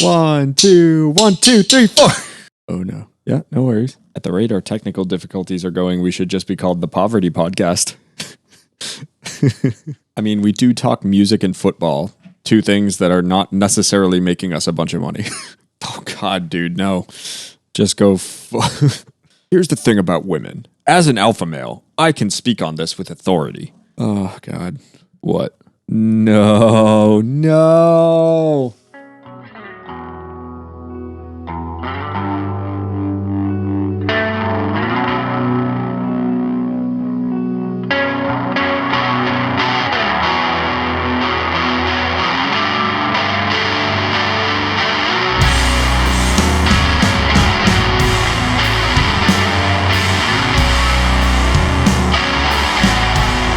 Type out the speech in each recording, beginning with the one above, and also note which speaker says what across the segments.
Speaker 1: 1, 2, 1, 2, 3, 4. Oh no. Yeah, no worries. At the rate our technical difficulties are going, we should just be called the Poverty Podcast. I mean, we do talk music and football, two things that are not necessarily making us a bunch of money. Oh God, dude, no. Just go. Here's the thing about women. As an alpha male, I can speak on this with authority. Oh God. What? No.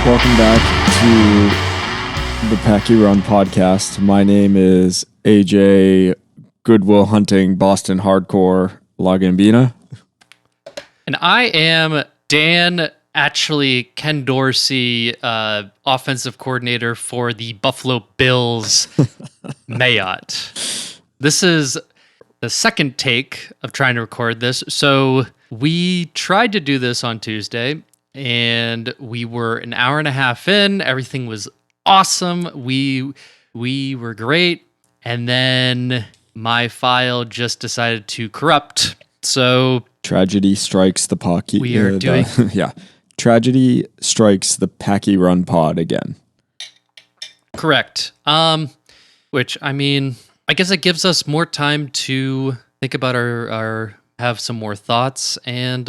Speaker 1: Welcome back to the Packy Run podcast. My name is AJ Goodwill Hunting Boston Hardcore Lagambina.
Speaker 2: And I am Dan, actually Ken Dorsey, offensive coordinator for the Buffalo Bills Mayotte. This is the second take of trying to record this. So we tried to do this on Tuesday, and we were an hour and a half in. Everything was awesome. We were great. And then my file just decided to corrupt. So
Speaker 1: tragedy strikes the Packy.
Speaker 2: We are doing...
Speaker 1: Tragedy strikes the Packy Run pod again.
Speaker 2: Correct. Which, I mean, I guess it gives us more time to think about our have some more thoughts. And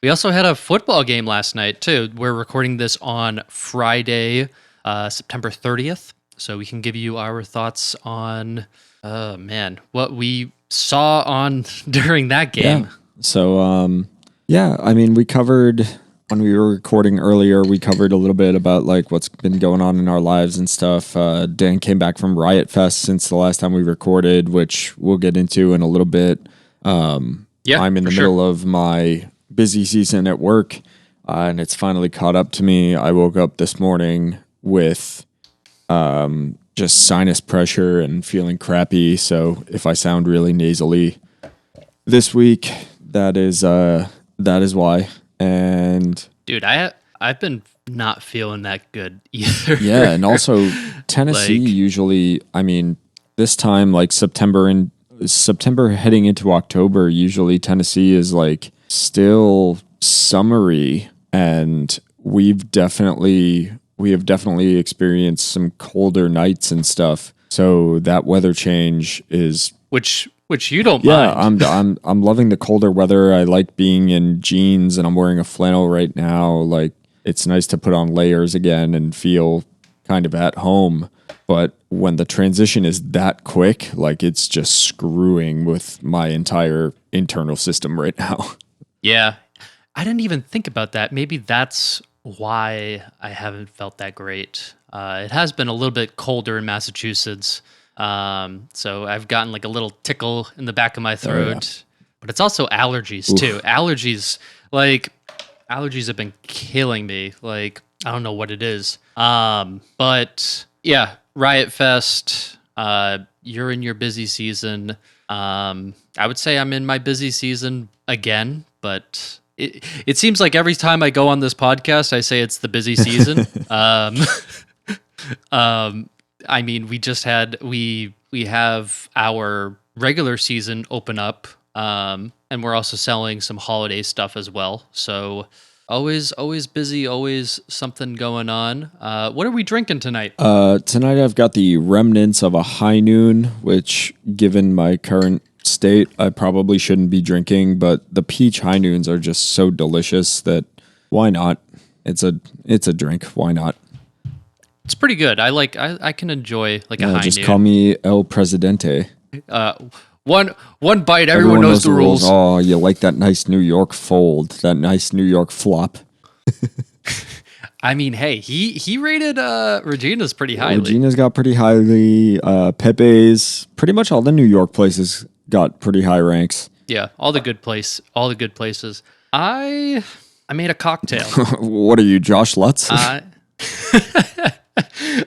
Speaker 2: we also had a football game last night, too. We're recording this on Friday, September 30th. So we can give you our thoughts on, what we saw on during that game.
Speaker 1: Yeah. So, I mean, we covered, when we were recording earlier, we covered a little bit about like what's been going on in our lives and stuff. Dan came back from Riot Fest since the last time we recorded, which we'll get into in a little bit. I'm in the middle of my busy season at work, and it's finally caught up to me. I woke up this morning with just sinus pressure and feeling crappy. So if I sound really nasally this week, that is why. And
Speaker 2: dude, I've been not feeling that good either.
Speaker 1: Yeah, and also Tennessee usually, I mean, this time like September heading into October, usually Tennessee is like still summery, and we have definitely experienced some colder nights and stuff. So that weather change is
Speaker 2: which you don't mind.
Speaker 1: Yeah, I'm loving the colder weather. I like being in jeans, and I'm wearing a flannel right now. Like, it's nice to put on layers again and feel kind of at home. But when the transition is that quick, like, it's just screwing with my entire internal system right now.
Speaker 2: Yeah, I didn't even think about that. Maybe that's why I haven't felt that great. It has been a little bit colder in Massachusetts. So I've gotten like a little tickle in the back of my throat, but it's also allergies too. Allergies have been killing me. Like, I don't know what it is. But yeah, Riot Fest, you're in your busy season. I would say I'm in my busy season again, but it seems like every time I go on this podcast, I say it's the busy season. I mean, we have our regular season open up, and we're also selling some holiday stuff as well. So always busy, always something going on. What are we drinking tonight?
Speaker 1: Tonight I've got the remnants of a High Noon, which, given my current state, I probably shouldn't be drinking, but the peach High Noons are just so delicious that why not? It's a drink. Why not?
Speaker 2: It's pretty good. I can enjoy like a High
Speaker 1: just
Speaker 2: Noon.
Speaker 1: Call me El Presidente.
Speaker 2: One bite, everyone knows the rules.
Speaker 1: Oh, you like that nice New York fold, that nice New York flop.
Speaker 2: I mean, hey, he rated Regina's pretty highly.
Speaker 1: Regina's got pretty highly. Pepe's, pretty much all the New York places got pretty high ranks.
Speaker 2: Yeah, all the good places. I made a cocktail.
Speaker 1: What are you, Josh Lutz?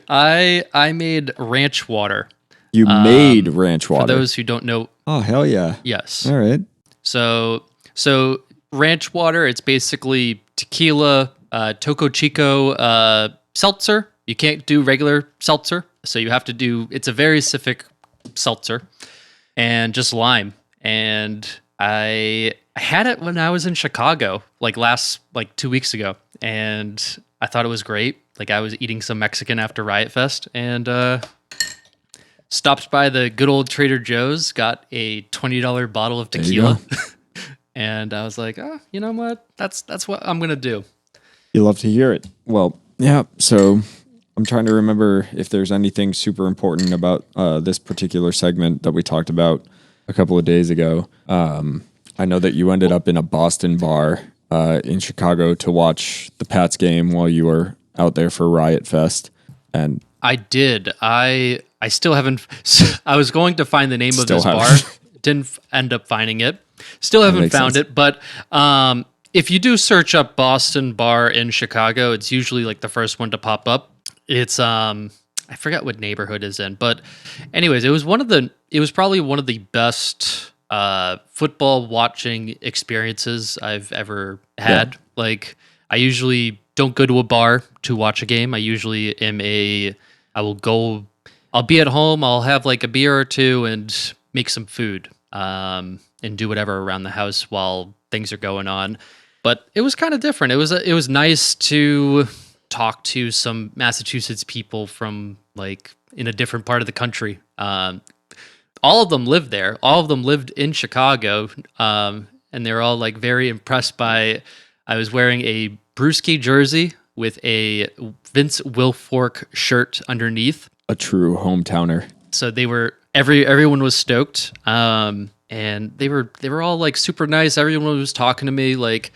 Speaker 2: I made ranch water.
Speaker 1: You made ranch water.
Speaker 2: For those who don't know,
Speaker 1: Oh, hell yeah.
Speaker 2: yes.
Speaker 1: All right.
Speaker 2: So ranch water, it's basically tequila, Toco Chico seltzer. You can't do regular seltzer, so you have to do, it's a very specific seltzer, and just lime. And I had it when I was in Chicago, like 2 weeks ago, and I thought it was great. Like, I was eating some Mexican after Riot Fest, and stopped by the good old Trader Joe's, got a $20 bottle of tequila, and I was like, oh, you know what? That's what I'm gonna do.
Speaker 1: You love to hear it. Well, yeah. So I'm trying to remember if there's anything super important about this particular segment that we talked about a couple of days ago. I know that you ended up in a Boston bar in Chicago to watch the Pats game while you were out there for Riot Fest, and
Speaker 2: I did. I still haven't. I was going to find the name of this bar. Didn't end up finding it. Still haven't found it. But if you do search up Boston bar in Chicago, it's usually like the first one to pop up. It's I forgot what neighborhood is in, but anyways, it was probably one of the best football watching experiences I've ever had. Yeah. Like, I usually don't go to a bar to watch a game. I'll be at home, I'll have like a beer or two and make some food, and do whatever around the house while things are going on. But it was kind of different. It was nice to talk to some Massachusetts people from like in a different part of the country. All of them lived there. All of them lived in Chicago, and they're all like very impressed by. I was wearing a Brewski jersey with a Vince Wilfork shirt underneath. A true hometowner. So everyone was stoked, and they were all like super nice. Everyone was talking to me like,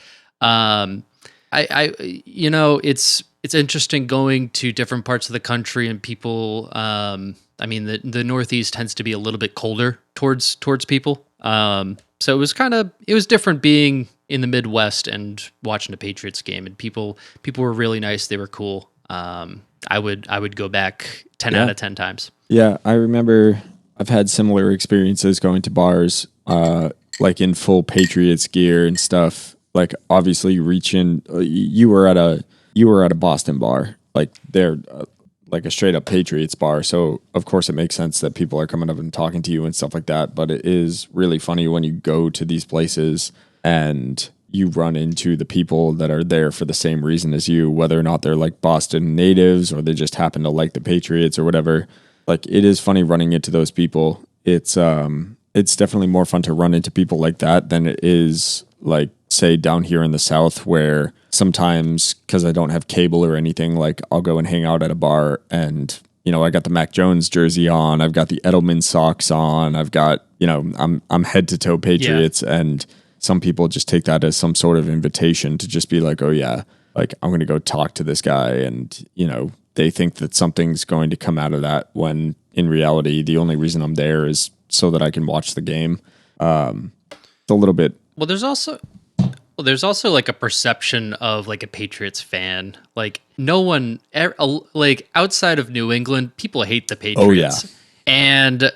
Speaker 2: it's interesting going to different parts of the country and people. I mean, the Northeast tends to be a little bit colder towards people. So it was different being in the Midwest and watching a Patriots game, and people were really nice. They were cool. I would go back 10 out of 10 times. Yeah, I remember I've had similar experiences going to bars, like in full Patriots gear and stuff. Like, obviously, you were at a Boston bar, like they're like a straight up Patriots bar. So of course it makes sense that people are coming up and talking to you and stuff like that. But it is really funny when you go to these places and you run into the people that are there for the same reason as you, whether or not they're like Boston natives or they just happen to like the Patriots or whatever. Like, it is funny running into those people. It's definitely more fun to run into people like that than it is, like, say, down here in the South, where sometimes, because I don't have cable or anything, like, I'll go and hang out at a bar and, I got the Mac Jones jersey on, I've got the Edelman socks on, I've got, I'm head to toe Patriots, and some people just take that as some sort of invitation to just be like, oh yeah, like, I'm going to go talk to this guy, and, they think that something's going to come out of that, when in reality, the only reason I'm there is so that I can watch the game. It's a little bit. Well, there's also like a perception of like a Patriots fan. Like, no one, like, outside of New England, people hate the Patriots. Oh yeah. And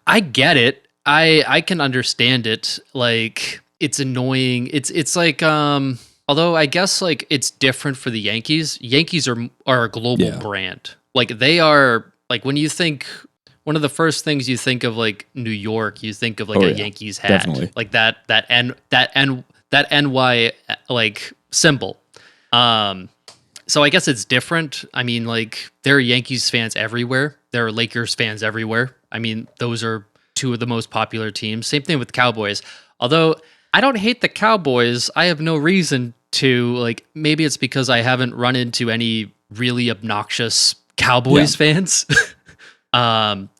Speaker 2: I get it. I can understand it. Like, it's annoying. It's like, although I guess like it's different for the Yankees. Yankees are a global brand. Like, they are, like, when you think, one of the first things you think of like New York, you think of like a Yankees hat. Definitely. Like that NY like symbol. So I guess it's different. I mean, like, there are Yankees fans everywhere. There are Lakers fans everywhere. I mean, those are two of the most popular teams. Same thing with Cowboys. Although I don't hate the Cowboys, I have no reason to. Like, maybe it's because I haven't run into any really obnoxious Cowboys fans.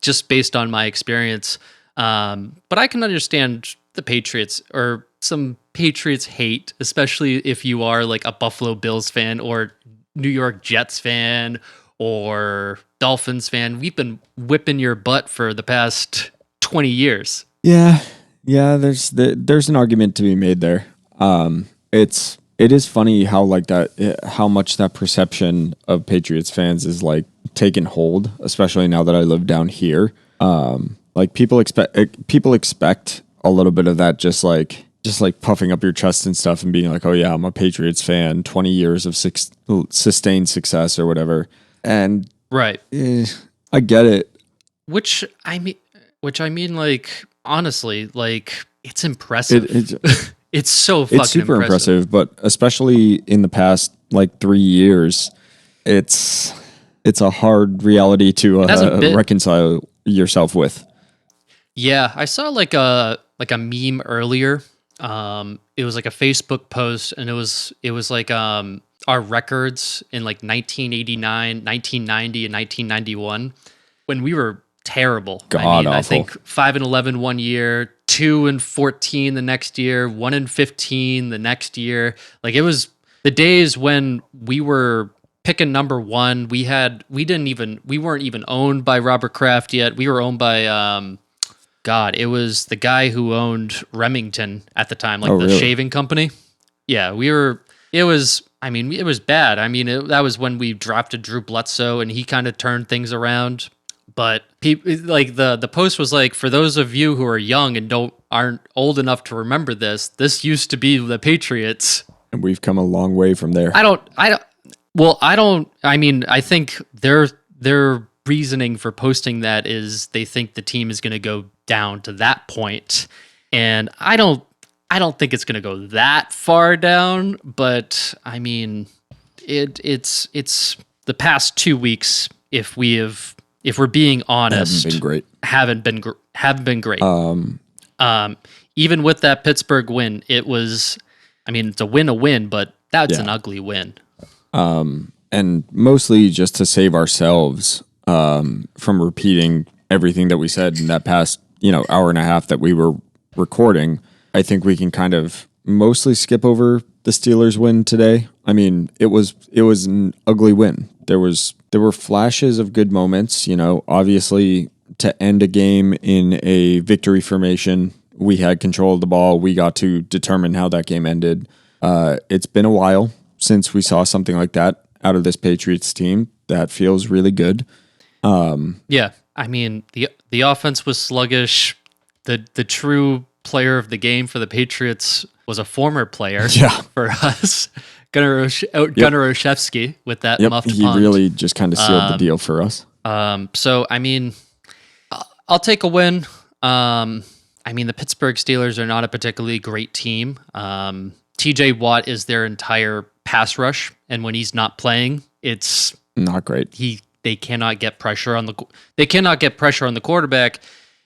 Speaker 2: Just based on my experience. But I can understand the Patriots, or some Patriots hate, especially if you are like a Buffalo Bills fan or New York Jets fan or Dolphins fan. We've been whipping your butt for the past 20 years. Yeah, there's an argument to be made there. It is funny how like that, how much that perception of Patriots fans is like taken hold, especially now that I live down here.
Speaker 1: Like people expect a little bit of that, just like puffing up your chest and stuff and being like, oh yeah, I'm a Patriots fan, 20 years of sustained success or whatever. And
Speaker 2: Right.
Speaker 1: I get it.
Speaker 2: Which I mean, like, honestly, like, it's impressive. It's so fucking
Speaker 1: it's super impressive, but especially in the past like 3 years, it's a hard reality to reconcile yourself with.
Speaker 2: Yeah, I saw like a meme earlier. It was like a Facebook post, and it was like our records in like 1989, 1990, and 1991 when we were terrible.
Speaker 1: God awful.
Speaker 2: I think 5-11 one year, 2-14 the next year, 1-15 the next year. Like, it was the days when we were picking number one. We weren't even owned by Robert Kraft yet. We were owned by it was the guy who owned Remington at the time, like the shaving company. Yeah, it was bad. I mean, that was when we drafted Drew Bledsoe, and he kind of turned things around. But people, like, the post was like, for those of you who are young and aren't old enough to remember this used to be the Patriots.
Speaker 1: And we've come a long way from there.
Speaker 2: I think their reasoning for posting that is they think the team is going to go down to that point, and I don't think it's going to go that far down. But I mean, it's the past 2 weeks, if we're being honest, haven't been great. Even with that Pittsburgh win, it's a win, but that's an ugly win.
Speaker 1: And mostly just to save ourselves from repeating everything that we said in that past, hour and a half that we were recording, I think we can kind of mostly skip over the Steelers win today. I mean, it was an ugly win. There were flashes of good moments, obviously to end a game in a victory formation. We had control of the ball. We got to determine how that game ended. It's been a while since we saw something like that out of this Patriots team. That feels really good.
Speaker 2: Yeah, I mean, the offense was sluggish. The true player of the game for the Patriots was a former player for us, Gunnar Olszewski, with that muffed punt.
Speaker 1: He really just kind of sealed the deal for us.
Speaker 2: So, I mean, I'll take a win. The Pittsburgh Steelers are not a particularly great team. TJ Watt is their entire pass rush, and when he's not playing, it's
Speaker 1: not great.
Speaker 2: They cannot get pressure on the quarterback.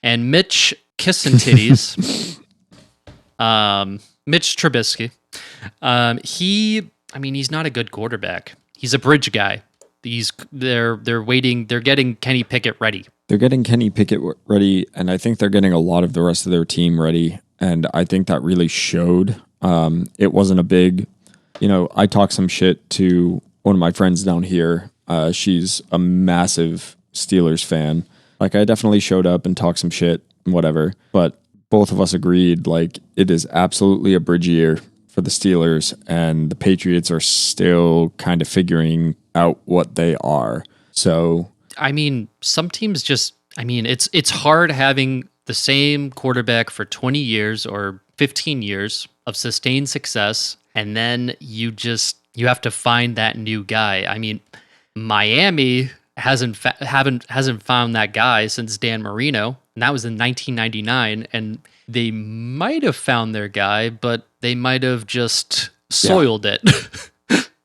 Speaker 2: And Mitch Kissintitties, Mitch Trubisky, he's not a good quarterback. He's a bridge guy. They're waiting. They're getting Kenny Pickett ready. And I think they're getting a lot of the rest of their team ready. And I think that really showed. It wasn't a big, I talked some shit to one of my friends down here. She's a massive Steelers fan. Like, I definitely showed up and talked some shit and whatever, but both of us agreed, like, it is absolutely a bridge year for the Steelers, and the Patriots are still kind of figuring out what they are. So, I mean, some teams it's hard having the same quarterback for 20 years or 15 years of sustained success, and then you have to find that new guy. I mean, Miami hasn't found that guy since Dan Marino, and that was in 1999. And they might have found their guy, but they might have just soiled it.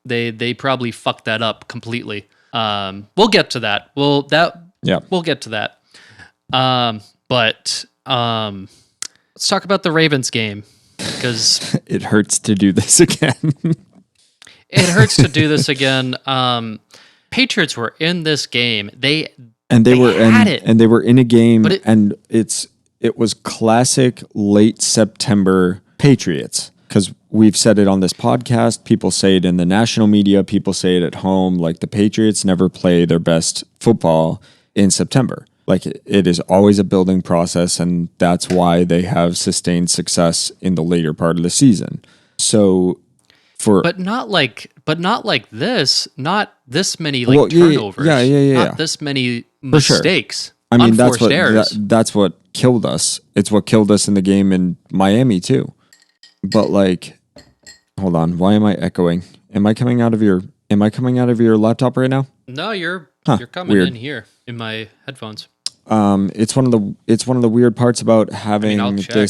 Speaker 2: They probably fucked that up completely. We'll get to that. We'll get to that. But let's talk about the Ravens game, because
Speaker 1: it hurts to do this again.
Speaker 2: It hurts to do this again. Patriots were in this game. They were in a game, and it was classic late September Patriots, because we've said it on this podcast. People say it in the national media. People say it at home. Like, the Patriots never play their best football in September. Like, it is always a building process, and that's why they have sustained success in the later part of the season. So, but not like this. Not this many turnovers.
Speaker 1: Yeah.
Speaker 2: Not this many mistakes.
Speaker 1: Sure. I mean, that's
Speaker 2: unforced errors.
Speaker 1: that's what killed us. It's what killed us in the game in Miami too. But like, hold on, why am I echoing? Am I coming out of your laptop right now?
Speaker 2: No, you're coming
Speaker 1: Weird.
Speaker 2: in here in my headphones.
Speaker 1: It's one of the weird parts about having
Speaker 2: I'll check.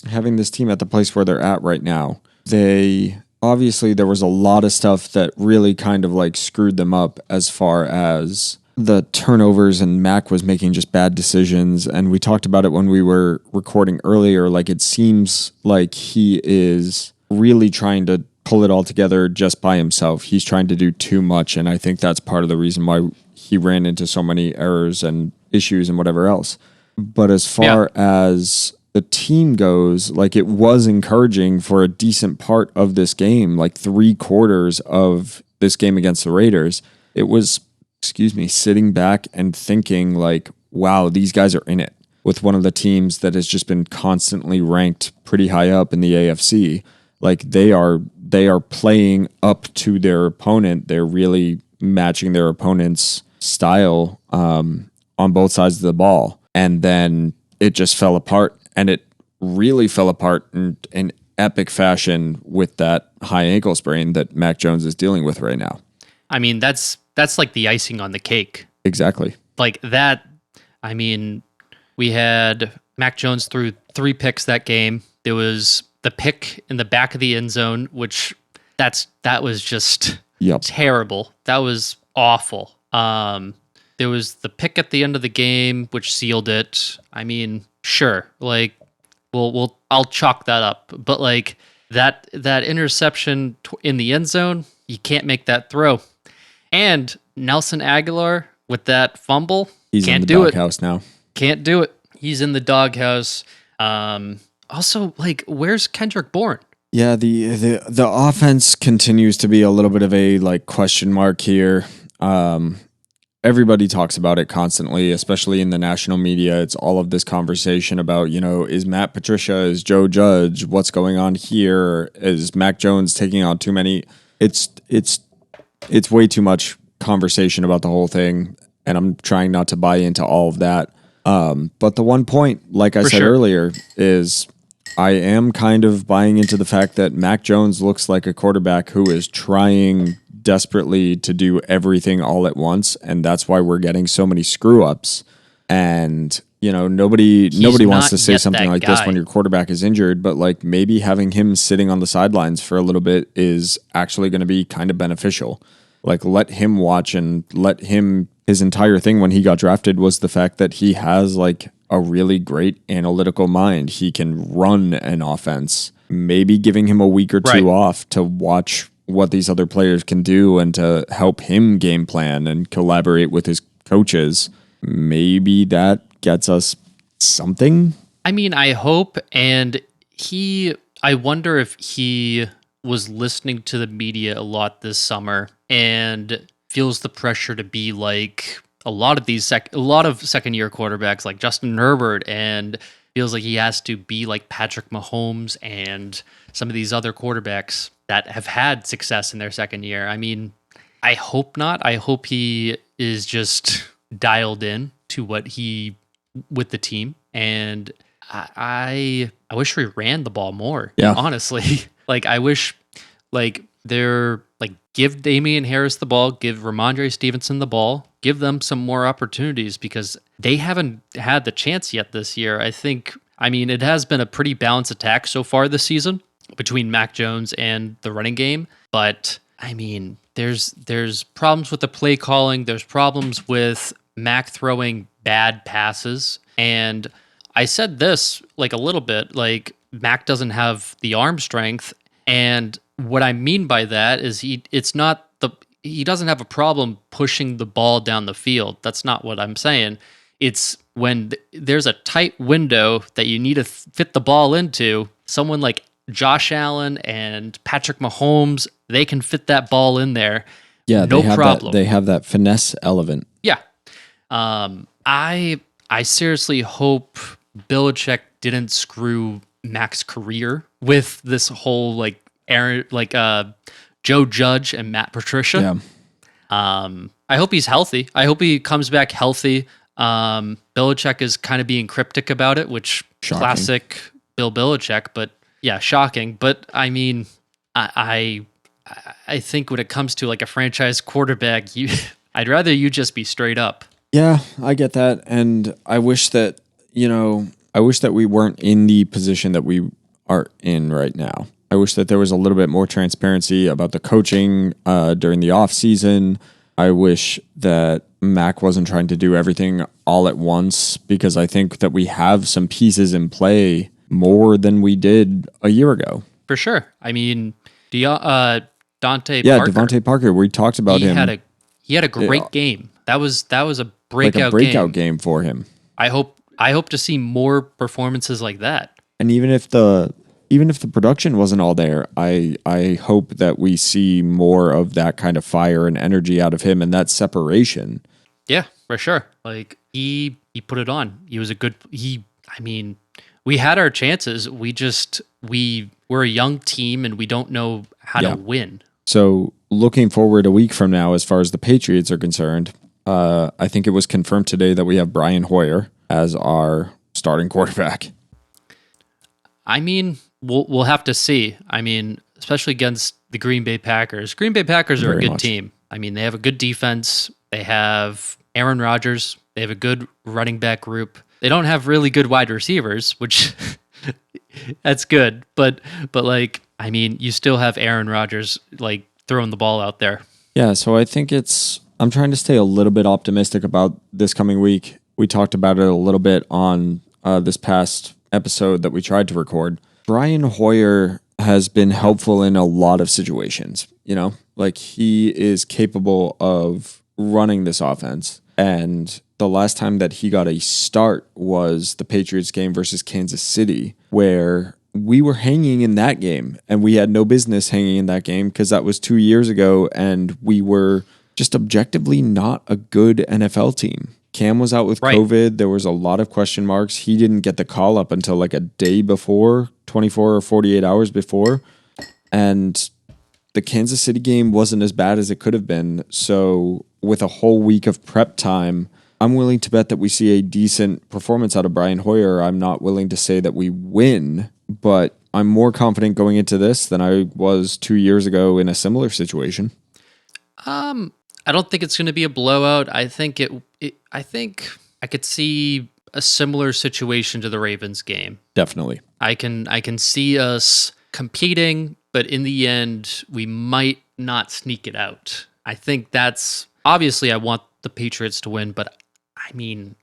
Speaker 1: having this team at the place where they're at right now. They obviously there was a lot of stuff that really kind of like screwed them up as far as the turnovers, and Mac was making just bad decisions. And we talked about it when we were recording earlier. Like, it seems like he is really trying to pull it all together just by himself. He's trying to do too much, and I think that's part of the reason why he ran into so many errors and issues and whatever else. But as far as the team goes, like, it was encouraging for a decent part of this game, like 3/4 of this game against the Raiders. It was, sitting back and thinking like, wow, these guys are in it with one of the teams that has just been constantly ranked pretty high up in the AFC. Like, they are playing up to their opponent. They're really matching their opponent's style on both sides of the ball. And then it just fell apart, and it really fell apart in epic fashion with that high ankle sprain that Mac Jones is dealing with right now.
Speaker 2: I mean, that's like the icing on the cake.
Speaker 1: Exactly.
Speaker 2: Like that, I mean, we had Mac Jones threw 3 picks that game. There was the pick in the back of the end zone, which that was just terrible. That was awful. There was the pick at the end of the game, which sealed it. I mean, sure, like I'll chalk that up. But like that interception in the end zone, you can't make that throw. And Nelson Aguilar with that fumble,
Speaker 1: he's
Speaker 2: can't
Speaker 1: in the
Speaker 2: do it.
Speaker 1: doghouse now.
Speaker 2: Can't do it. He's in the doghouse. Also, like, where's Kendrick Bourne?
Speaker 1: Yeah, the offense continues to be a little bit of a like question mark here. Everybody talks about it constantly, especially in the national media. It's all of this conversation about, is Matt Patricia, is Joe Judge, what's going on here? Is Mac Jones taking on too many? It's way too much conversation about the whole thing, and I'm trying not to buy into all of that. But the one point, like I said earlier, is I am kind of buying into the fact that Mac Jones looks like a quarterback who is trying desperately to do everything all at once, and that's why we're getting so many screw ups. And nobody wants to say something like this when your quarterback is injured, but like maybe having him sitting on the sidelines for a little bit is actually going to be kind of beneficial. Like, let him watch, and his entire thing when he got drafted was the fact that he has like a really great analytical mind. He can run an offense. Maybe giving him a week or two off to watch what these other players can do and to help him game plan and collaborate with his coaches. Maybe that gets us something.
Speaker 2: I mean, I hope. And I wonder if he was listening to the media a lot this summer and feels the pressure to be like a lot of second year quarterbacks like Justin Herbert, and feels like he has to be like Patrick Mahomes and some of these other quarterbacks that have had success in their second year. I mean, I hope not. I hope he is just dialed in to with the team. And I wish we ran the ball more.
Speaker 1: Yeah.
Speaker 2: Honestly. Like, I wish give Damian Harris the ball, give Ramondre Stevenson the ball, give them some more opportunities, because they haven't had the chance yet this year. It has been a pretty balanced attack so far this season between Mac Jones and the running game. But I mean, there's problems with the play calling. There's problems with Mac throwing bad passes. And I said this like a little bit, like Mac doesn't have the arm strength. And what I mean by that is he doesn't have a problem pushing the ball down the field. That's not what I'm saying. It's when there's a tight window that you need to fit the ball into, someone like Josh Allen and Patrick Mahomes, they can fit that ball in there.
Speaker 1: Yeah,
Speaker 2: no problem.
Speaker 1: They have that finesse element.
Speaker 2: Yeah. I seriously hope Belichick didn't screw Mac's career with this whole Joe Judge and Matt Patricia.
Speaker 1: Yeah.
Speaker 2: I hope he's healthy. I hope he comes back healthy. Belichick is kind of being cryptic about it, which
Speaker 1: Shocking.
Speaker 2: classic Bill Belichick, but yeah, shocking. But I mean, I think when it comes to like a franchise quarterback, I'd rather you just be straight up.
Speaker 1: Yeah, I get that. And I wish that, we weren't in the position that we are in right now. I wish that there was a little bit more transparency about the coaching during the off season. I wish that Mac wasn't trying to do everything all at once, because I think that we have some pieces in play more than we did a year ago.
Speaker 2: For sure. I mean, Dante
Speaker 1: Parker. Devontae Parker. We talked about him.
Speaker 2: He had a great game. That was a breakout
Speaker 1: game for him.
Speaker 2: I hope to see more performances like that.
Speaker 1: And even if the production wasn't all there, I hope that we see more of that kind of fire and energy out of him and that separation.
Speaker 2: Yeah, for sure. Like he put it on. He was we had our chances. We're a young team and we don't know how to win.
Speaker 1: So looking forward a week from now, as far as the Patriots are concerned, I think it was confirmed today that we have Brian Hoyer as our starting quarterback.
Speaker 2: I mean, we'll have to see. I mean, especially against the Green Bay Packers. Green Bay Packers are a good team. I mean, they have a good defense. They have Aaron Rodgers. They have a good running back group. They don't have really good wide receivers, which that's good. But like, I mean, you still have Aaron Rodgers like throwing the ball out there.
Speaker 1: Yeah, so I think I'm trying to stay a little bit optimistic about this coming week. We talked about it a little bit on this past episode that we tried to record. Brian Hoyer has been helpful in a lot of situations, like he is capable of running this offense. And the last time that he got a start was the Patriots game versus Kansas City, where we were hanging in that game and we had no business hanging in that game because that was 2 years ago and we were just objectively not a good NFL team. Cam was out with COVID. There was a lot of question marks. He didn't get the call up until like a day before, 24 or 48 hours before. And the Kansas City game wasn't as bad as it could have been. So with a whole week of prep time, I'm willing to bet that we see a decent performance out of Brian Hoyer. I'm not willing to say that we win, but I'm more confident going into this than I was 2 years ago in a similar situation.
Speaker 2: I don't think it's going to be a blowout. I think I think I could see a similar situation to the Ravens game.
Speaker 1: Definitely.
Speaker 2: I can see us competing, but in the end, we might not sneak it out. I think that's obviously I want the Patriots to win, but I mean,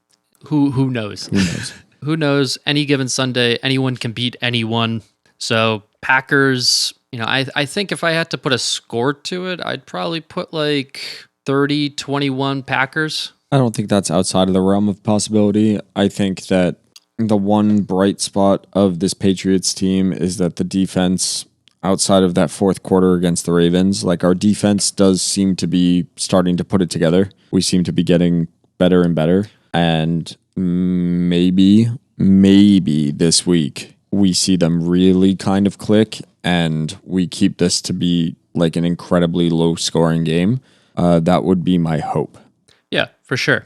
Speaker 2: who knows?
Speaker 1: Who knows?
Speaker 2: Who knows? Any given Sunday, anyone can beat anyone. So Packers, I think if I had to put a score to it, I'd probably put like 30-21 Packers.
Speaker 1: I don't think that's outside of the realm of possibility. I think that the one bright spot of this Patriots team is that the defense, outside of that fourth quarter against the Ravens, like our defense does seem to be starting to put it together. We seem to be getting better and better. And maybe this week we see them really kind of click and we keep this to be like an incredibly low scoring game. That would be my hope.
Speaker 2: Yeah, for sure.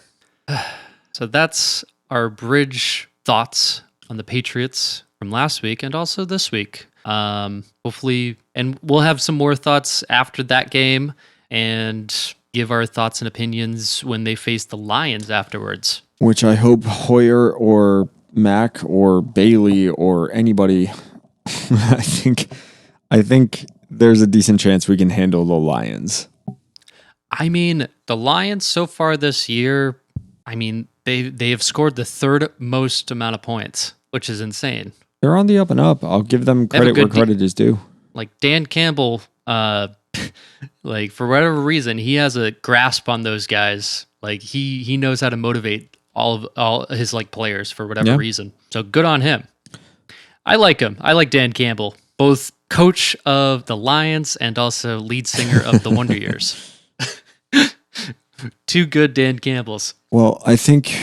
Speaker 2: So that's our bridge thoughts on the Patriots from last week and also this week. Hopefully, and we'll have some more thoughts after that game and give our thoughts and opinions when they face the Lions afterwards.
Speaker 1: Which I hope Hoyer or Mac or Bailey or anybody, I think there's a decent chance we can handle the Lions.
Speaker 2: I mean, the Lions so far this year, I mean, they have scored the third most amount of points, which is insane.
Speaker 1: They're on the up and up. I'll give them credit where credit is due.
Speaker 2: Like Dan Campbell, like for whatever reason, he has a grasp on those guys. Like he knows how to motivate all his like players for whatever reason. So good on him. I like him. I like Dan Campbell, both coach of the Lions and also lead singer of the Wonder Years. Two good Dan Campbells.
Speaker 1: Well, I think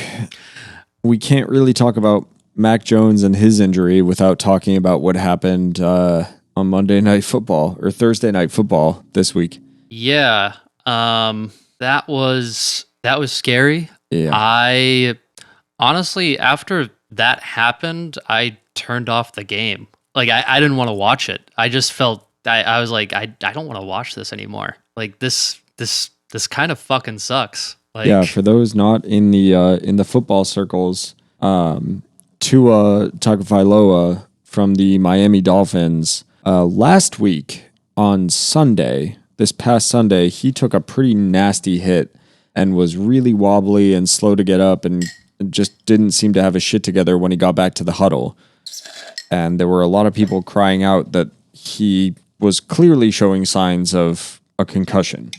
Speaker 1: we can't really talk about Mac Jones and his injury without talking about what happened on Monday Night Football or Thursday Night Football this week.
Speaker 2: Yeah, that was scary.
Speaker 1: Yeah.
Speaker 2: I honestly, after that happened, I turned off the game. Like I didn't want to watch it. I just felt I was like, I don't want to watch this anymore. Like this kind of fucking sucks.
Speaker 1: Yeah,
Speaker 2: Like
Speaker 1: for those not in the football circles, Tua Tagovailoa from the Miami Dolphins, last week on Sunday, this past Sunday, he took a pretty nasty hit and was really wobbly and slow to get up and just didn't seem to have his shit together when he got back to the huddle. And there were a lot of people crying out that he was clearly showing signs of a concussion.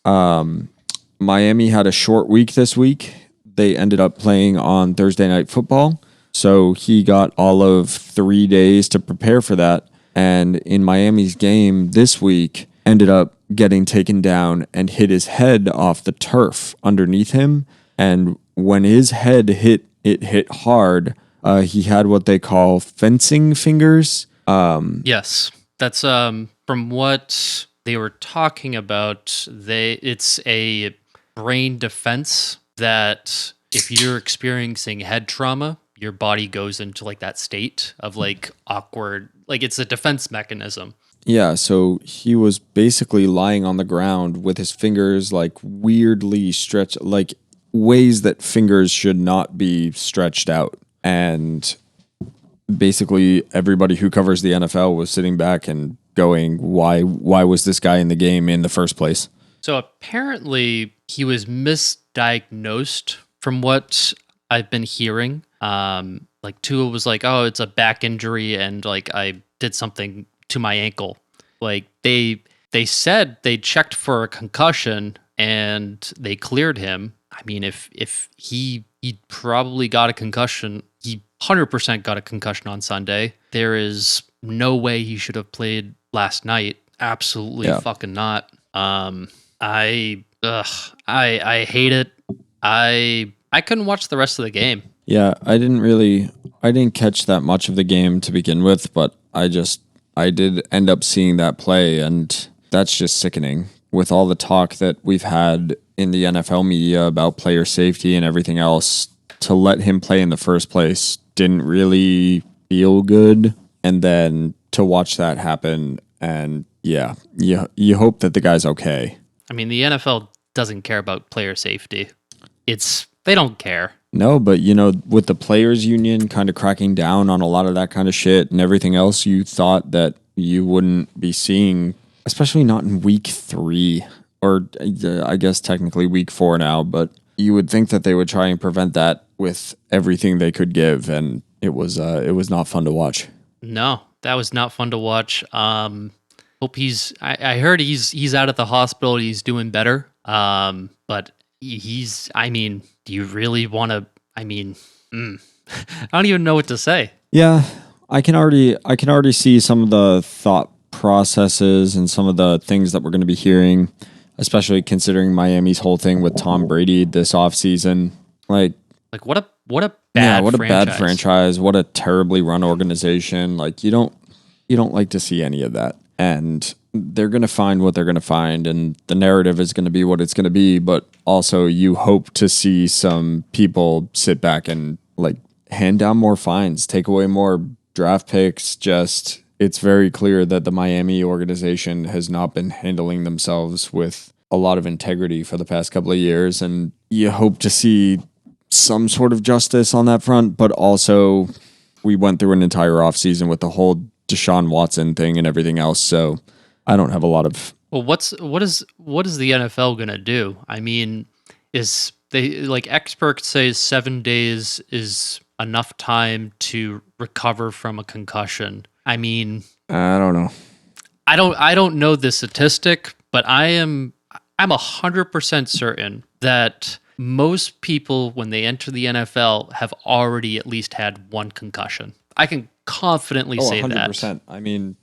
Speaker 1: Miami had a short week this week. They ended up playing on Thursday Night Football. So he got all of 3 days to prepare for that. And in Miami's game this week, ended up getting taken down and hit his head off the turf underneath him. And when his head hit, it hit hard. He had what they call fencing fingers.
Speaker 2: yes, that's from what they were talking about. It's a brain defense that if you're experiencing head trauma, your body goes into like that state of like awkward, like it's a defense mechanism.
Speaker 1: Yeah, so he was basically lying on the ground with his fingers like weirdly stretched, like ways that fingers should not be stretched out. And basically everybody who covers the NFL was sitting back and going, why was this guy in the game in the first place?
Speaker 2: So apparently he was misdiagnosed from what I've been hearing. Like Tua was like, "Oh, it's a back injury," and like I did something to my ankle. Like they said they checked for a concussion and they cleared him. I mean, if he probably got a concussion, he 100% got a concussion on Sunday. There is no way he should have played last night. Absolutely fucking not. I hate it. I couldn't watch the rest of the game.
Speaker 1: Yeah, I didn't catch that much of the game to begin with, but I did end up seeing that play, and that's just sickening. With all the talk that we've had in the NFL media about player safety and everything else, to let him play in the first place didn't really feel good. And then to watch that happen, and yeah, you hope that the guy's okay.
Speaker 2: I mean, the NFL doesn't care about player safety. They don't care.
Speaker 1: No, but with the players union kind of cracking down on a lot of that kind of shit and everything else, you thought that you wouldn't be seeing, especially not in week 3, or I guess technically week 4 now, but you would think that they would try and prevent that with everything they could give, and it was not fun to watch.
Speaker 2: No, that was not fun to watch. Hope I heard he's out of the hospital. He's doing better. But I mean, do you really want to, I mean, I don't even know what to say.
Speaker 1: Yeah, I can already see some of the thought processes and some of the things that we're going to be hearing, especially considering Miami's whole thing with Tom Brady this offseason. Like
Speaker 2: what a bad
Speaker 1: franchise. What a terribly run organization. Like you don't like to see any of that. And they're going to find what they're going to find, and the narrative is going to be what it's going to be. But also, you hope to see some people sit back and like hand down more fines, take away more draft picks. Just it's very clear that the Miami organization has not been handling themselves with a lot of integrity for the past couple of years, and you hope to see some sort of justice on that front. But also, we went through an entire offseason with the whole Deshaun Watson thing and everything else, so I don't have a lot of.
Speaker 2: Well, what is the NFL gonna do? I mean, is they like experts say 7 days is enough time to recover from a concussion? I mean,
Speaker 1: I don't know.
Speaker 2: I don't know the statistic, but I'm 100% certain that most people when they enter the NFL have already at least had one concussion. I can confidently say
Speaker 1: 100%.
Speaker 2: that.
Speaker 1: I mean,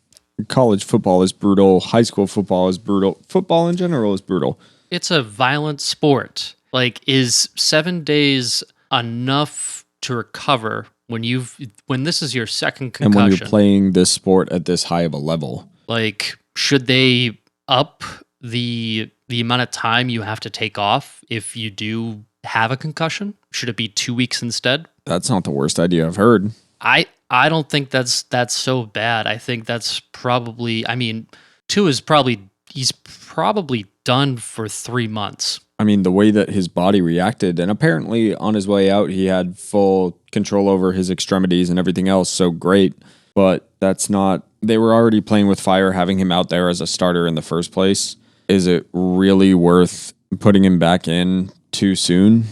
Speaker 1: college football is brutal. High school football is brutal. Football in general is brutal.
Speaker 2: It's a violent sport. Like, is 7 days enough to recover when this is your second concussion?
Speaker 1: And when you're playing this sport at this high of a level.
Speaker 2: Like, should they up the amount of time you have to take off if you do have a concussion? Should it be 2 weeks instead?
Speaker 1: That's not the worst idea I've heard.
Speaker 2: I don't think that's so bad. I think that's probably, I mean, he's probably done for 3 months.
Speaker 1: I mean, the way that his body reacted, and apparently on his way out, he had full control over his extremities and everything else. So great. But that's not, they were already playing with fire, having him out there as a starter in the first place. Is it really worth putting him back in too soon?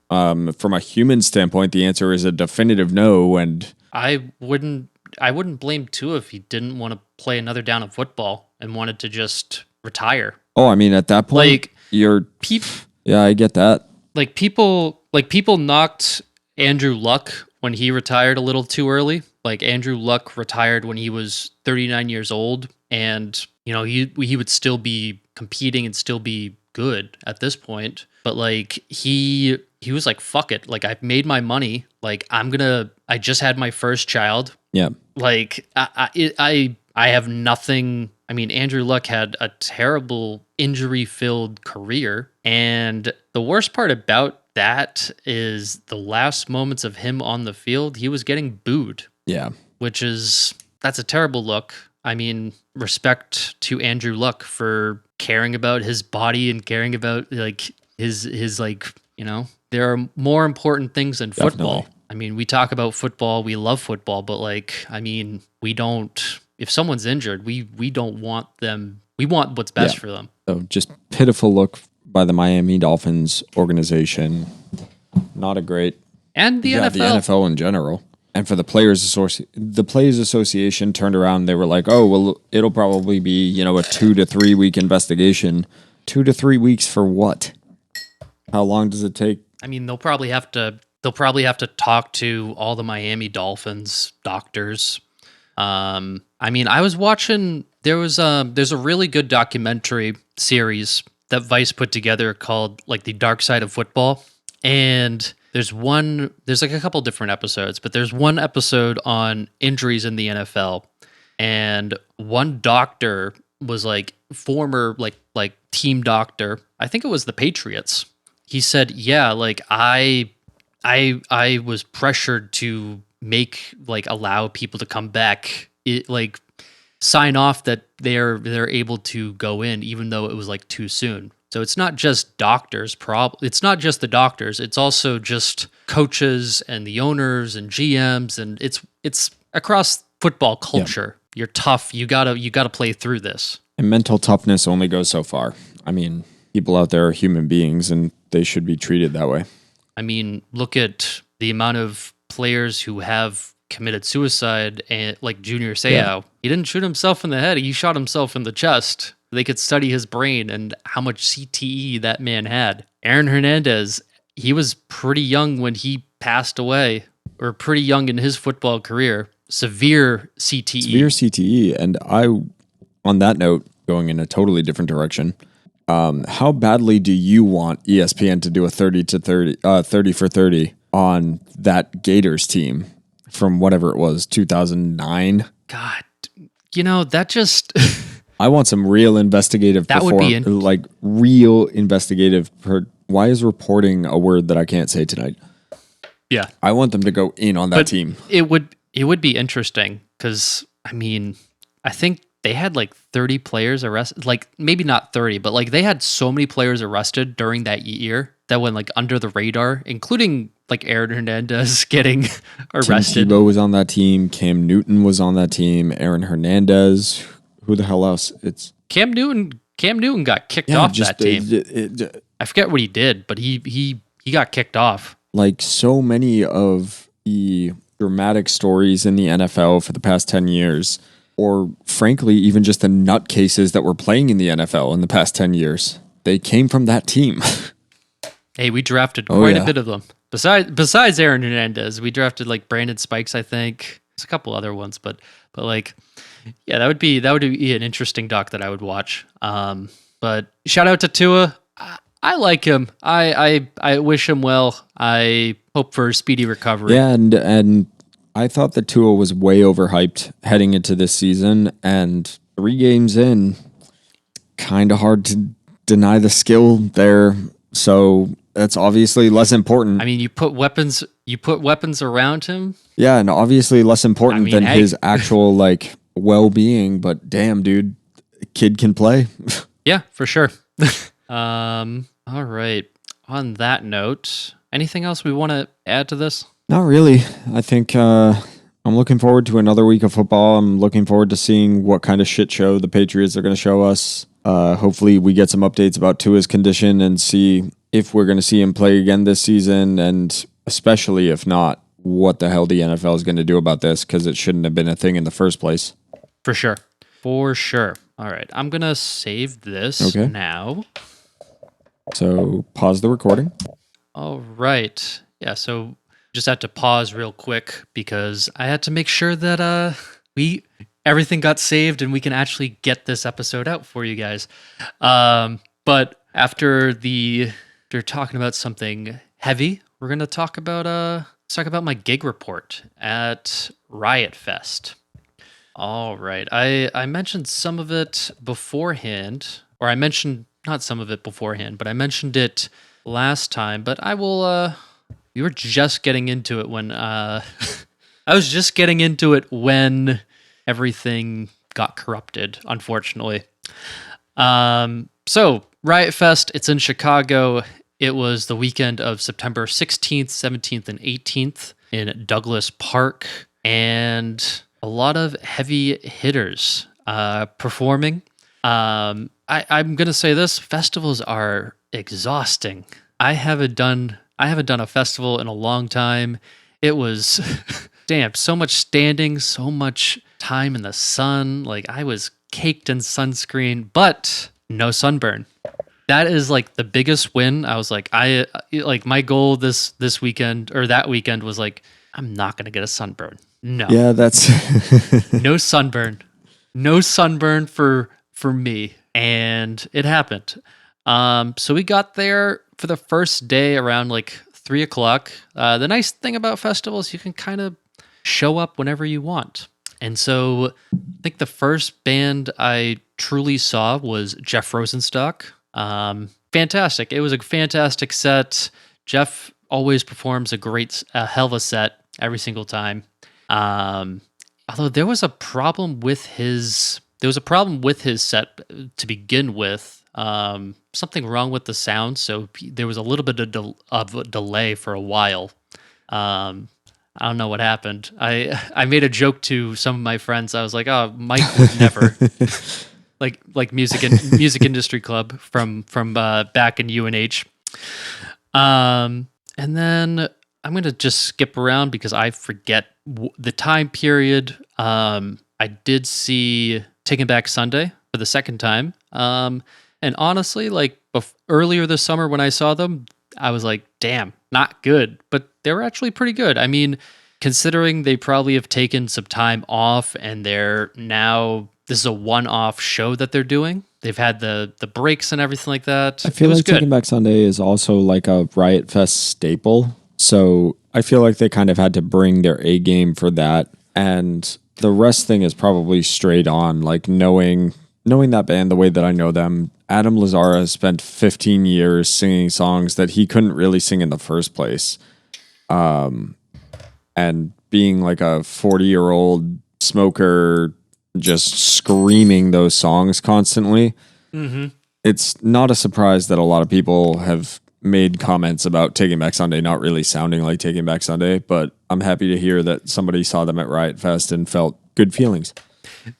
Speaker 1: From a human standpoint, the answer is a definitive no. And
Speaker 2: I wouldn't blame Tua if he didn't want to play another down of football and wanted to just retire.
Speaker 1: oh, I mean, at that point, yeah, I get that.
Speaker 2: Like people knocked Andrew Luck when he retired a little too early. Like Andrew Luck retired when he was 39 years old, and he would still be competing and still be good at this point. But like he was like, fuck it, like I've made my money. Like I just had my first child.
Speaker 1: Yeah.
Speaker 2: Like I have nothing. I mean, Andrew Luck had a terrible injury-filled career, and the worst part about that is the last moments of him on the field, he was getting booed.
Speaker 1: Yeah.
Speaker 2: That's a terrible look. I mean, respect to Andrew Luck for caring about his body and caring about like his like, there are more important things than football.
Speaker 1: Definitely.
Speaker 2: I mean, we talk about football, we love football, but like, I mean, if someone's injured, we don't want them. We want what's best for them.
Speaker 1: So just pitiful look by the Miami Dolphins organization. Not a great.
Speaker 2: And the NFL.
Speaker 1: The NFL in general. And for the Players Association turned around. They were like, oh, well, it'll probably be, a 2 to 3 week investigation. 2 to 3 weeks for what? How long does it take?
Speaker 2: I mean, they'll probably have to talk to all the Miami Dolphins doctors. I mean, I was watching, there's a really good documentary series that Vice put together called like The Dark Side of Football. And there's like a couple different episodes, but there's one episode on injuries in the NFL. And one doctor was like former like team doctor. I think it was the Patriots. He said, yeah, like I was pressured to allow people to come back, sign off that they're able to go in, even though it was like too soon. So it's not just doctors. It's not just the doctors. It's also just coaches and the owners and GMs, and it's across football culture. Yeah. You're tough. You gotta play through this.
Speaker 1: And mental toughness only goes so far. I mean, people out there are human beings, and they should be treated that way.
Speaker 2: I mean, look at the amount of players who have committed suicide, and like Junior Seau. Yeah. He didn't shoot himself in the head. He shot himself in the chest. They could study his brain and how much CTE that man had. Aaron Hernandez, he was pretty young when he passed away, or pretty young in his football career. Severe CTE. And on that note, going in a totally different direction, how badly do you want ESPN to do a 30 for 30 on that Gators team from whatever it was, 2009? God, that just...
Speaker 1: I want some real investigative.
Speaker 2: That would be
Speaker 1: real investigative. Why is reporting a word that I can't say tonight?
Speaker 2: Yeah,
Speaker 1: I want them to go in on that team.
Speaker 2: It would be interesting because I mean, I think they had like 30 players arrested. Like maybe not 30, but like they had so many players arrested during that year that went like under the radar, including like Aaron Hernandez getting arrested.
Speaker 1: Tim Tebow was on that team. Cam Newton was on that team. Aaron Hernandez. Who the hell else? It's
Speaker 2: Cam Newton. Cam Newton got kicked off that team. I forget what he did, but he got kicked off.
Speaker 1: Like so many of the dramatic stories in the NFL for the past 10 years, or frankly, even just the nutcases that were playing in the NFL in the past 10 years, they came from that team.
Speaker 2: Hey, we drafted quite a bit of them. Besides Aaron Hernandez, we drafted like Brandon Spikes, I think. There's a couple other ones, but like, yeah, that would be an interesting doc that I would watch. But shout out to Tua. I like him. I wish him well. I hope for a speedy recovery.
Speaker 1: Yeah, and I thought that Tua was way overhyped heading into this season, and 3 games in, kind of hard to deny the skill there. So that's obviously less important.
Speaker 2: I mean, you put weapons around him.
Speaker 1: Yeah, and obviously less important than
Speaker 2: hey.
Speaker 1: his actual like well-being, but damn, dude, kid can play.
Speaker 2: Yeah, for sure. All right. On that note, anything else we want to add to this?
Speaker 1: Not really. I think I'm looking forward to another week of football. I'm looking forward to seeing what kind of shit show the Patriots are going to show us. Hopefully, we get some updates about Tua's condition and see if we're going to see him play again this season, and especially if not, what the hell the NFL is going to do about this, because it shouldn't have been a thing in the first place.
Speaker 2: For sure. For sure. All right. I'm going to save this now.
Speaker 1: So pause the recording.
Speaker 2: All right. Yeah, so just had to pause real quick because I had to make sure that everything got saved and we can actually get this episode out for you guys. But after talking about something heavy, we're gonna talk about let's talk about my gig report at Riot Fest. All right. I mentioned some of it beforehand, or I mentioned not some of it beforehand, but I mentioned it last time, but I will we were just getting into it when I was just getting into it when everything got corrupted, unfortunately. So Riot Fest, it's in Chicago. It was the weekend of September 16th, 17th, and 18th in Douglas Park, and a lot of heavy hitters performing. I'm gonna say this: festivals are exhausting. I haven't done a festival in a long time. It was damn, so much standing, so much time in the sun. Like, I was caked in sunscreen, but no sunburn. That is like the biggest win. I was like, my goal this weekend or that weekend was like, I'm not gonna get a sunburn. No.
Speaker 1: Yeah, that's
Speaker 2: no sunburn. No sunburn for me. And it happened. So we got there for the first day around like 3:00. The nice thing about festivals, you can kind of show up whenever you want. And so I think the first band I truly saw was Jeff Rosenstock. Fantastic. It was a fantastic set. Jeff always performs a hell of a set every single time. Although there was a problem with his set to begin with. Something wrong with the sound, so there was a little bit of a delay for a while. I don't know what happened. I made a joke to some of my friends. I was like, "Oh, Mike would never." like music industry club from back in UNH. And then I'm gonna just skip around because I forget the time period. I did see Taking Back Sunday for the second time. And honestly, like earlier this summer when I saw them, I was like, damn, not good. But they were actually pretty good. I mean, considering they probably have taken some time off and this is a one-off show that they're doing. They've had the breaks and everything like that.
Speaker 1: I feel like Taking Back Sunday is also like a Riot Fest staple. So I feel like they kind of had to bring their A game for that. And the rest thing is probably straight on, like knowing that band the way that I know them. Adam Lazzara has spent 15 years singing songs that he couldn't really sing in the first place. And being like a 40-year-old smoker just screaming those songs constantly. Mm-hmm. It's not a surprise that a lot of people have made comments about Taking Back Sunday not really sounding like Taking Back Sunday, but I'm happy to hear that somebody saw them at Riot Fest and felt good feelings.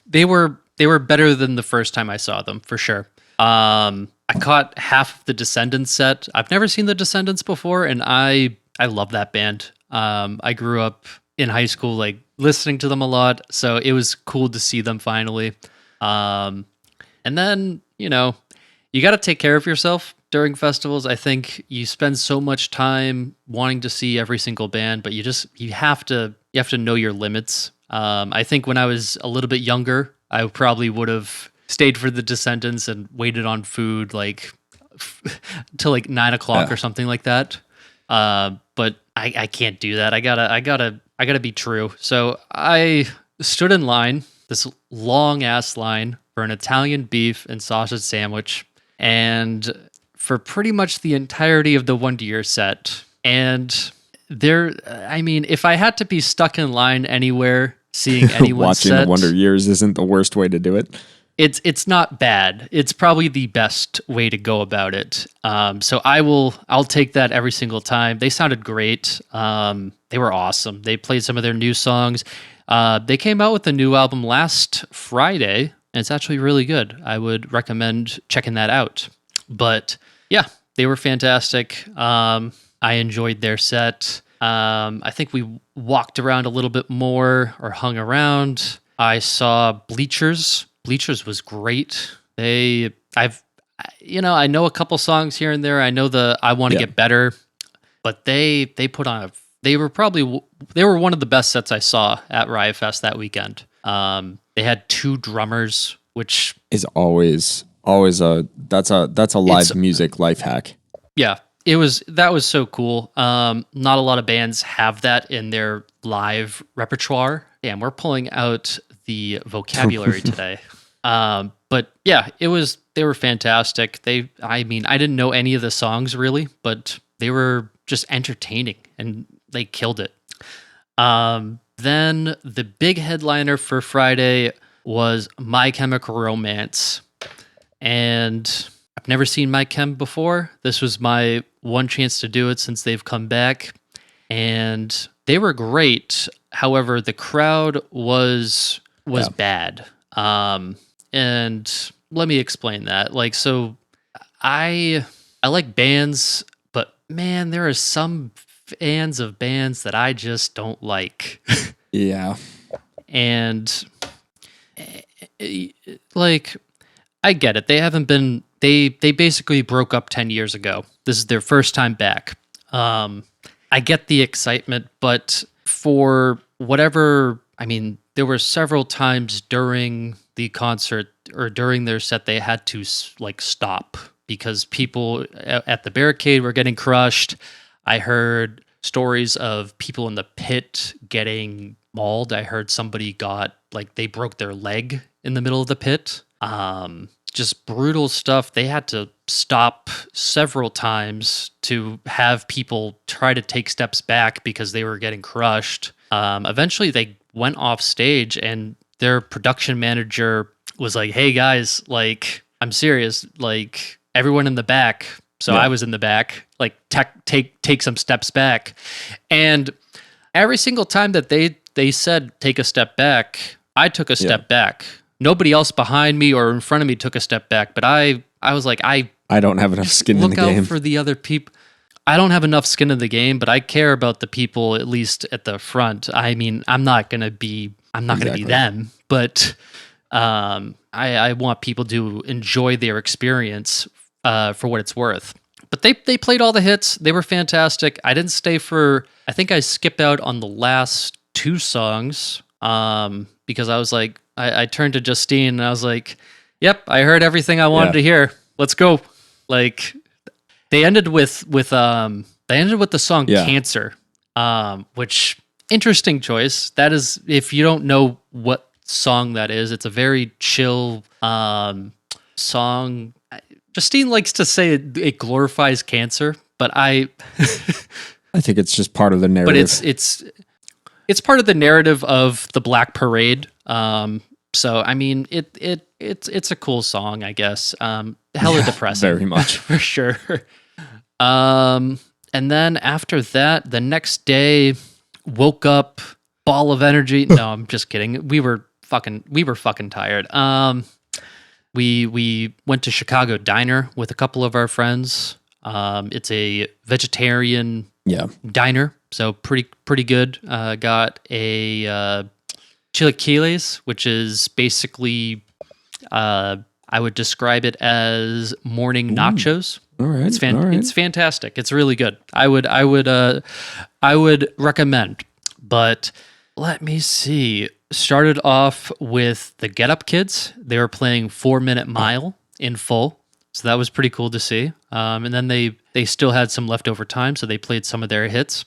Speaker 2: They were better than the first time I saw them, for sure. I caught half of the Descendants set. I've never seen the Descendants before, and I love that band. I grew up in high school like listening to them a lot, so it was cool to see them finally. And then, you got to take care of yourself during festivals. I think you spend so much time wanting to see every single band, but you have to know your limits. I think when I was a little bit younger, I probably would have stayed for the Descendants and waited on food like till like 9:00 or something like that. But I can't do that. I gotta be true. So I stood in line, this long ass line for an Italian beef and sausage sandwich. And for pretty much the entirety of the Wonder Year set. And I mean, if I had to be stuck in line anywhere seeing anyone's
Speaker 1: Watching
Speaker 2: set,
Speaker 1: the Wonder Years isn't the worst way to do it.
Speaker 2: it's not bad. It's probably the best way to go about it. So I'll take that every single time. They sounded great. They were awesome. They played some of their new songs. They came out with a new album last Friday, and it's actually really good. I would recommend checking that out. But yeah, they were fantastic. I enjoyed their set. I think we walked around a little bit more or hung around. I saw Bleachers. Bleachers was great. I know a couple songs here and there. I know I Want to Get Better, but they were one of the best sets I saw at Riot Fest that weekend. They had 2 drummers, which
Speaker 1: is always that's a live music life hack.
Speaker 2: Yeah, that was so cool. Not a lot of bands have that in their live repertoire. Damn, we're pulling out the vocabulary today. But yeah, they were fantastic. I didn't know any of the songs really, but they were just entertaining and they killed it. Then the big headliner for Friday was My Chemical Romance. And I've never seen My Chem before. This was my one chance to do it since they've come back. And they were great. However, the crowd was bad. And let me explain that. Like, so I like bands, but man, there are some fans of bands that I just don't like.
Speaker 1: Yeah.
Speaker 2: And like, I get it. They basically broke up 10 years ago. This is their first time back. I get the excitement, but for whatever, there were several times during the concert or during their set they had to stop because people at the barricade were getting crushed. I heard stories of people in the pit getting mauled. I heard somebody they broke their leg in the middle of the pit. Just brutal stuff. They had to stop several times to have people try to take steps back because they were getting crushed. Eventually they went off stage and their production manager was like, "Hey guys, I'm serious, everyone in the back." So I was in the back, take some steps back. And every single time that they said take a step back, I took a step back. Nobody else behind me or in front of me took a step back, but I was like, I
Speaker 1: don't have enough skin in the game.
Speaker 2: Look out for the other people. I don't have enough skin in the game, but I care about the people at least at the front. I'm not gonna be them, but I want people to enjoy their experience for what it's worth. But they played all the hits. They were fantastic. I didn't stay I think I skipped out on the last 2 songs because I was like, I turned to Justine and I was like, "Yep, I heard everything I wanted to hear. Let's go." They ended with the song "Cancer," which interesting choice. That is, if you don't know what song that is, it's a very chill song. Justine likes to say it glorifies cancer, but I
Speaker 1: think it's just part of the narrative.
Speaker 2: But it's part of the narrative of the Black Parade. So it's a cool song, I guess. Hella depressing,
Speaker 1: very much
Speaker 2: for sure. And then after that, the next day, woke up, ball of energy. No, I'm just kidding. We were fucking tired. We went to Chicago Diner with a couple of our friends. It's a vegetarian diner, so pretty good. Got a chilaquiles, which is basically I would describe it as morning nachos.
Speaker 1: All right,
Speaker 2: it's fantastic. It's really good. I would recommend. But let me see. Started off with the Get Up Kids. They were playing 4 Minute Mile in full. So that was pretty cool to see. And then they still had some leftover time, so they played some of their hits,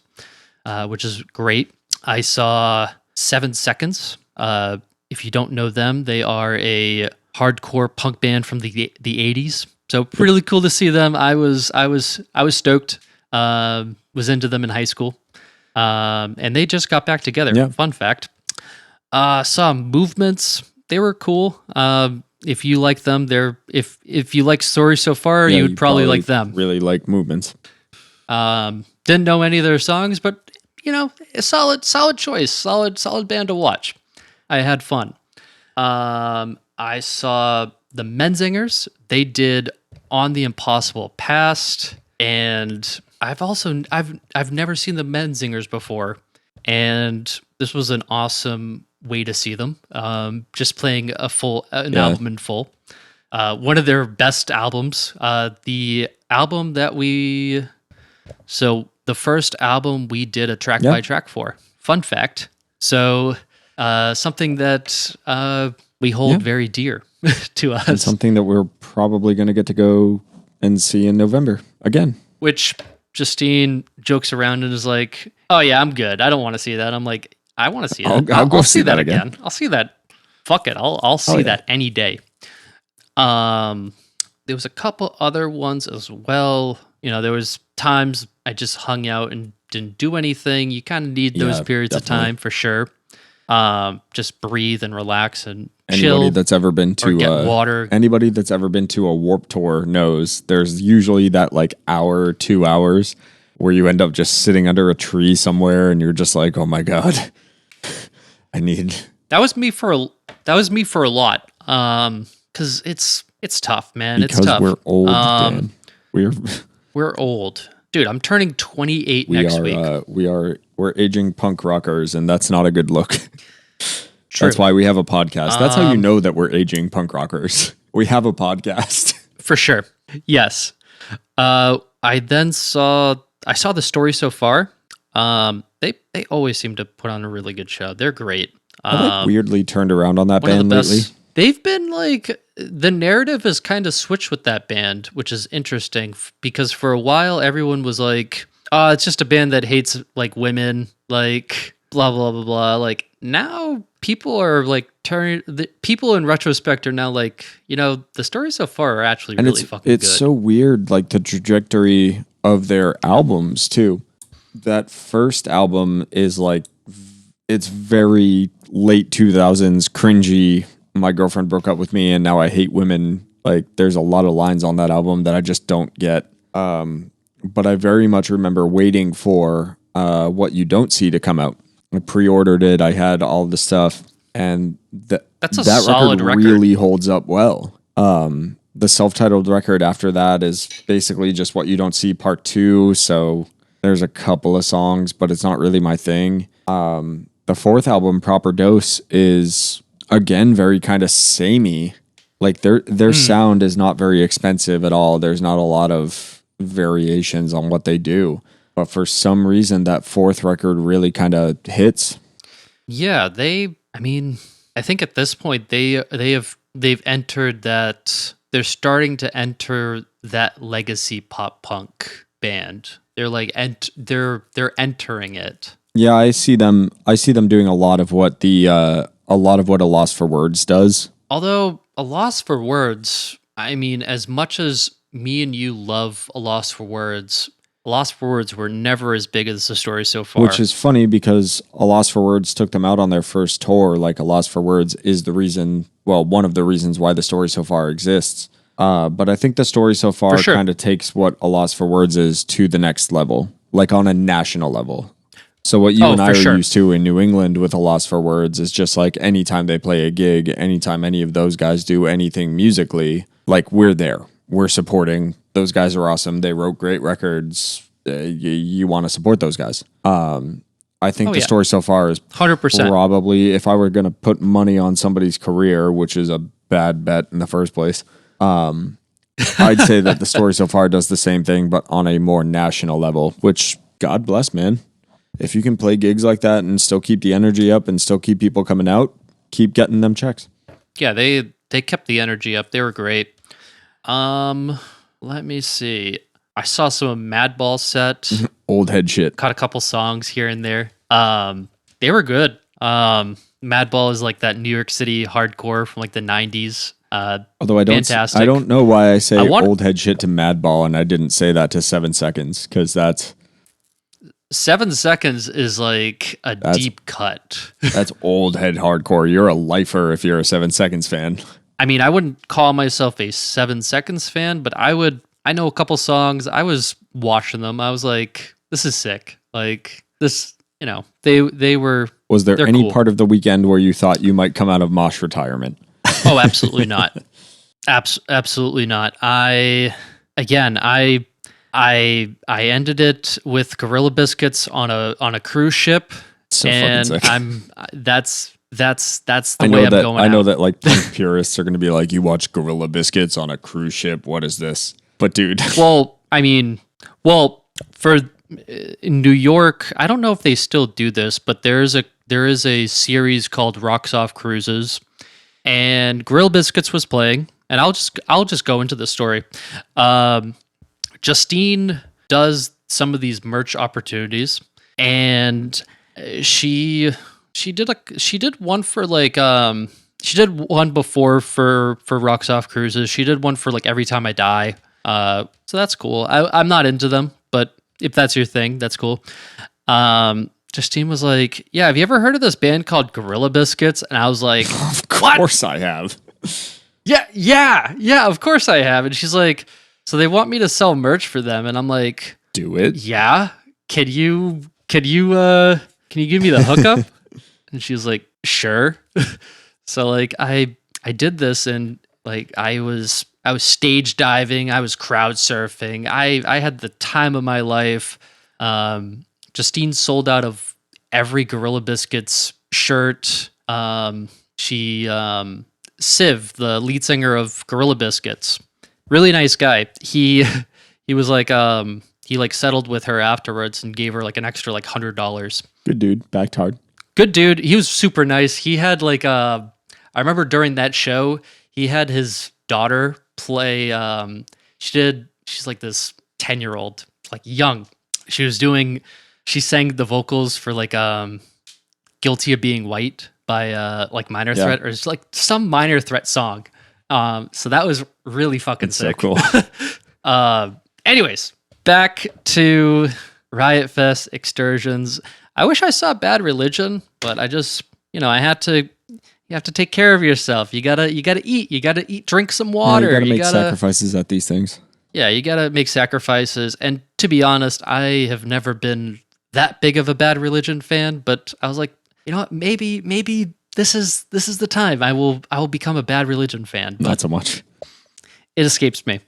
Speaker 2: which is great. I saw 7 Seconds. If you don't know them, they are a hardcore punk band from the 80s. So really cool to see them. I was stoked. Was into them in high school, and they just got back together.
Speaker 1: Yeah.
Speaker 2: Fun fact. Saw Movements. They were cool. If you like them, if you like Story So Far,
Speaker 1: Yeah,
Speaker 2: you would probably like them.
Speaker 1: Really like Movements.
Speaker 2: Didn't know any of their songs, but a solid choice, solid band to watch. I had fun. I saw the Menzingers. They did On the Impossible Past, and I've never seen the Menzingers before, and this was an awesome way to see them. Just playing an album in full. One of their best albums. The album that the first album we did a track by track for. Fun fact. So something that we hold very dear to us.
Speaker 1: And something that we're probably going to get to go and see in November again.
Speaker 2: Which Justine jokes around and is like, "Oh yeah, I'm good. I don't want to see that." I'm like, "I want to see that.
Speaker 1: I'll go
Speaker 2: see that again. I'll see that. Fuck it. I'll see that any day." There was a couple other ones as well. There was times I just hung out and didn't do anything. You kind of need those periods of time for sure. Just breathe and relax and chill.
Speaker 1: Anybody that's ever been to
Speaker 2: water.
Speaker 1: Anybody that's ever been to a Warped Tour knows there's usually that like hour, 2 hours where you end up just sitting under a tree somewhere and you're just like, oh my God, I need.
Speaker 2: That was me for a lot. Cause it's tough, man.
Speaker 1: Because
Speaker 2: it's tough.
Speaker 1: We're old, Dan.
Speaker 2: We're old. Dude, I'm turning 28 next week.
Speaker 1: We're aging punk rockers, and that's not a good look.
Speaker 2: True.
Speaker 1: That's why we have a podcast. That's how you know that we're aging punk rockers. We have a podcast.
Speaker 2: For sure. Yes. I saw the Story So Far. They always seem to put on a really good show. They're great.
Speaker 1: I weirdly turned around on that band lately.
Speaker 2: They've been like, the narrative has kind of switched with that band, which is interesting because for a while everyone was like, "Oh, it's just a band that hates like women, like blah blah blah blah." Like now people are like people in retrospect are now like, the Stories so far are actually really fucking good.
Speaker 1: It's so weird, like the trajectory of their albums too. That first album is like, it's very late 2000s cringy. My girlfriend broke up with me and now I hate women. Like there's a lot of lines on that album that I just don't get. But I very much remember waiting for What You Don't See to come out. I pre-ordered it. I had all the stuff, and
Speaker 2: that's a solid record.
Speaker 1: Really holds up well. The self-titled record after that is basically just What You Don't See Part 2. So there's a couple of songs, but it's not really my thing. The fourth album, Proper Dose, is again very kind of samey. Like their sound is not very expensive at all. There's not a lot of variations on what they do, but for some reason that fourth record really kind of hits.
Speaker 2: Yeah, I think at this point they've entered that. They're starting to enter that legacy pop punk band. They're like they're entering it.
Speaker 1: Yeah, I see them doing a lot of what a Lost for Words does.
Speaker 2: Although A Lost for Words, as much as me and you love A Lost for Words were never as big as The Story So Far.
Speaker 1: Which is funny because A Lost for Words took them out on their first tour. Like A Lost for Words is one of the reasons why The Story So Far exists. But I think The Story So Far kind of takes what A Lost for Words is to the next level, like on a national level. So what you and I are used to in New England with A Lost for Words is just like anytime they play a gig, anytime any of those guys do anything musically, like we're there. We're supporting. Those guys are awesome. They wrote great records. You want to support those guys. I think The Story So Far is
Speaker 2: 100%.
Speaker 1: Probably, if I were going to put money on somebody's career, which is a bad bet in the first place, I'd say that The Story So Far does the same thing, but on a more national level, which God bless, man. If you can play gigs like that and still keep the energy up and still keep people coming out, keep getting them checks.
Speaker 2: Yeah, they kept the energy up. They were great. Let me see. I saw some Madball set.
Speaker 1: Old head shit.
Speaker 2: Caught a couple songs here and there. They were good. Madball is like that New York City hardcore from like the 90s.
Speaker 1: Although
Speaker 2: Fantastic.
Speaker 1: I don't know why I say
Speaker 2: I want-
Speaker 1: old head shit to Madball and I didn't say that to 7 Seconds, because that's
Speaker 2: 7 Seconds is like
Speaker 1: That's-
Speaker 2: deep cut.
Speaker 1: that's old head hardcore. You're a lifer if you're a 7 Seconds fan.
Speaker 2: I mean, I wouldn't call myself a 7 Seconds fan, but I know a couple songs. I was watching them. I was like, this is sick. Like this, they were.
Speaker 1: Was there
Speaker 2: they're
Speaker 1: any
Speaker 2: cool.
Speaker 1: part of the weekend where you thought you might come out of Mosh retirement?
Speaker 2: Oh, absolutely not. Absolutely not. I ended it with Gorilla Biscuits on a cruise ship,
Speaker 1: So
Speaker 2: and
Speaker 1: fucking sick.
Speaker 2: that's the way I'm going.
Speaker 1: I know
Speaker 2: out.
Speaker 1: that like punk purists are going to be like, you watch Gorilla Biscuits on a cruise ship. What is this? But dude,
Speaker 2: Well, I mean, for in New York, I don't know if they still do this, but there is a series called Rocks Off Cruises, and Grill Biscuits was playing, and I'll just go into the story. Justine does some of these merch opportunities, and she did one for like she did one before for Rocks Off Cruises. She did one for like Every Time I Die. So that's cool. I'm not into them, but if that's your thing, that's cool. Justine was like, yeah, have you ever heard of this band called Gorilla Biscuits? And I was like,
Speaker 1: of course I have.
Speaker 2: Yeah, of course I have. And she's like, so they want me to sell merch for them. And I'm like,
Speaker 1: Do it.
Speaker 2: yeah, can you give me the hookup? And she was like, sure. So like I did this, and like I was stage diving, I was crowd surfing. I had the time of my life. Justine sold out of every Gorilla Biscuits shirt. Siv, the lead singer of Gorilla Biscuits, really nice guy. He was like he like settled with her afterwards and gave her like an extra like $100.
Speaker 1: Good dude. Backed hard.
Speaker 2: Good dude. He was super nice. He had like I remember during that show, he had his daughter play. She's like this 10-year-old, like young. She sang the vocals for like Guilty of Being White by like Minor Threat, or it's like some Minor Threat song. So that was really fucking sick.
Speaker 1: So cool.
Speaker 2: Anyways, back to Riot Fest excursions. I wish I saw Bad Religion, but I just, you have to take care of yourself. You gotta eat, drink some water.
Speaker 1: You gotta make sacrifices at these things.
Speaker 2: Yeah, you gotta make sacrifices. And to be honest, I have never been that big of a Bad Religion fan, but I was like, you know what, maybe this is the time I will become a Bad Religion fan.
Speaker 1: Not so much.
Speaker 2: It escapes me.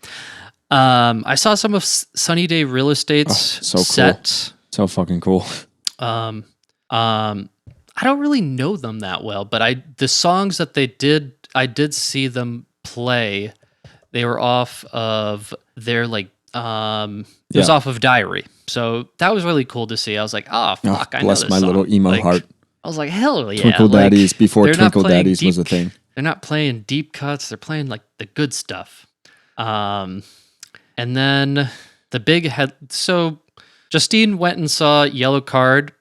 Speaker 2: I saw some of Sunny Day Real Estate's
Speaker 1: so cool.
Speaker 2: set.
Speaker 1: So fucking cool.
Speaker 2: I don't really know them that well, but the songs that I did see them play. They were off of their like it was off of Diary, so that was really cool to see. I was like, oh fuck, I know
Speaker 1: bless
Speaker 2: this
Speaker 1: my
Speaker 2: song.
Speaker 1: little emo
Speaker 2: Like,
Speaker 1: heart.
Speaker 2: I was like, hell yeah,
Speaker 1: Twinkle
Speaker 2: like,
Speaker 1: Daddies before
Speaker 2: they're not
Speaker 1: Twinkle
Speaker 2: playing
Speaker 1: Daddies was a
Speaker 2: deep-
Speaker 1: thing.
Speaker 2: They're not playing deep cuts. They're playing like the good stuff. And then the big head. So Justine went and saw Yellow Card.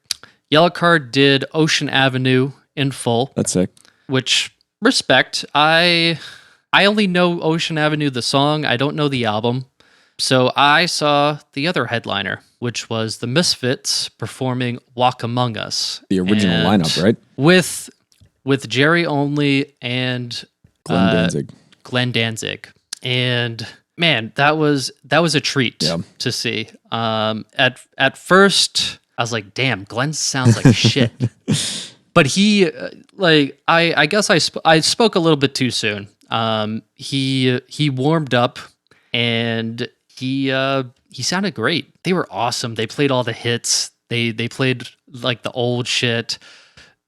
Speaker 2: Yellow Card did Ocean Avenue in full,
Speaker 1: That's sick.
Speaker 2: which respect. I only know Ocean Avenue, the song. I don't know the album. So I saw the other headliner, which was the Misfits performing Walk Among Us.
Speaker 1: The original
Speaker 2: And
Speaker 1: lineup, right?
Speaker 2: With Jerry Only and
Speaker 1: Glenn Danzig.
Speaker 2: Glenn Danzig. And man, that was a treat
Speaker 1: Yeah.
Speaker 2: to see. At first, I was like, "Damn, Glenn sounds like shit." But he, I guess I spoke a little bit too soon. He warmed up, and he sounded great. They were awesome. They played all the hits. They played like the old shit.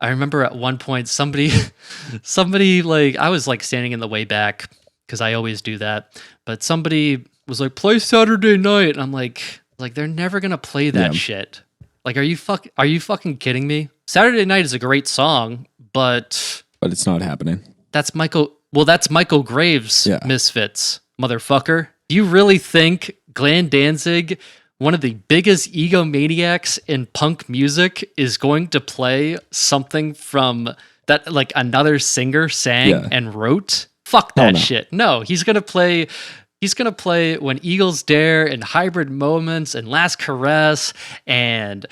Speaker 2: I remember at one point somebody like, I was like standing in the way back because I always do that. But somebody was like, play Saturday Night. And I'm like they're never gonna play that shit. Like, are you fucking kidding me? Saturday Night is a great song, but
Speaker 1: But it's not happening.
Speaker 2: that's Michael Graves'
Speaker 1: Yeah.
Speaker 2: Misfits, motherfucker. Do you really think Glenn Danzig, one of the biggest egomaniacs in punk music, is going to play something from that like another singer sang and wrote. Fuck that shit. No, he's gonna play. He's gonna play When Eagles Dare and Hybrid Moments and Last Caress and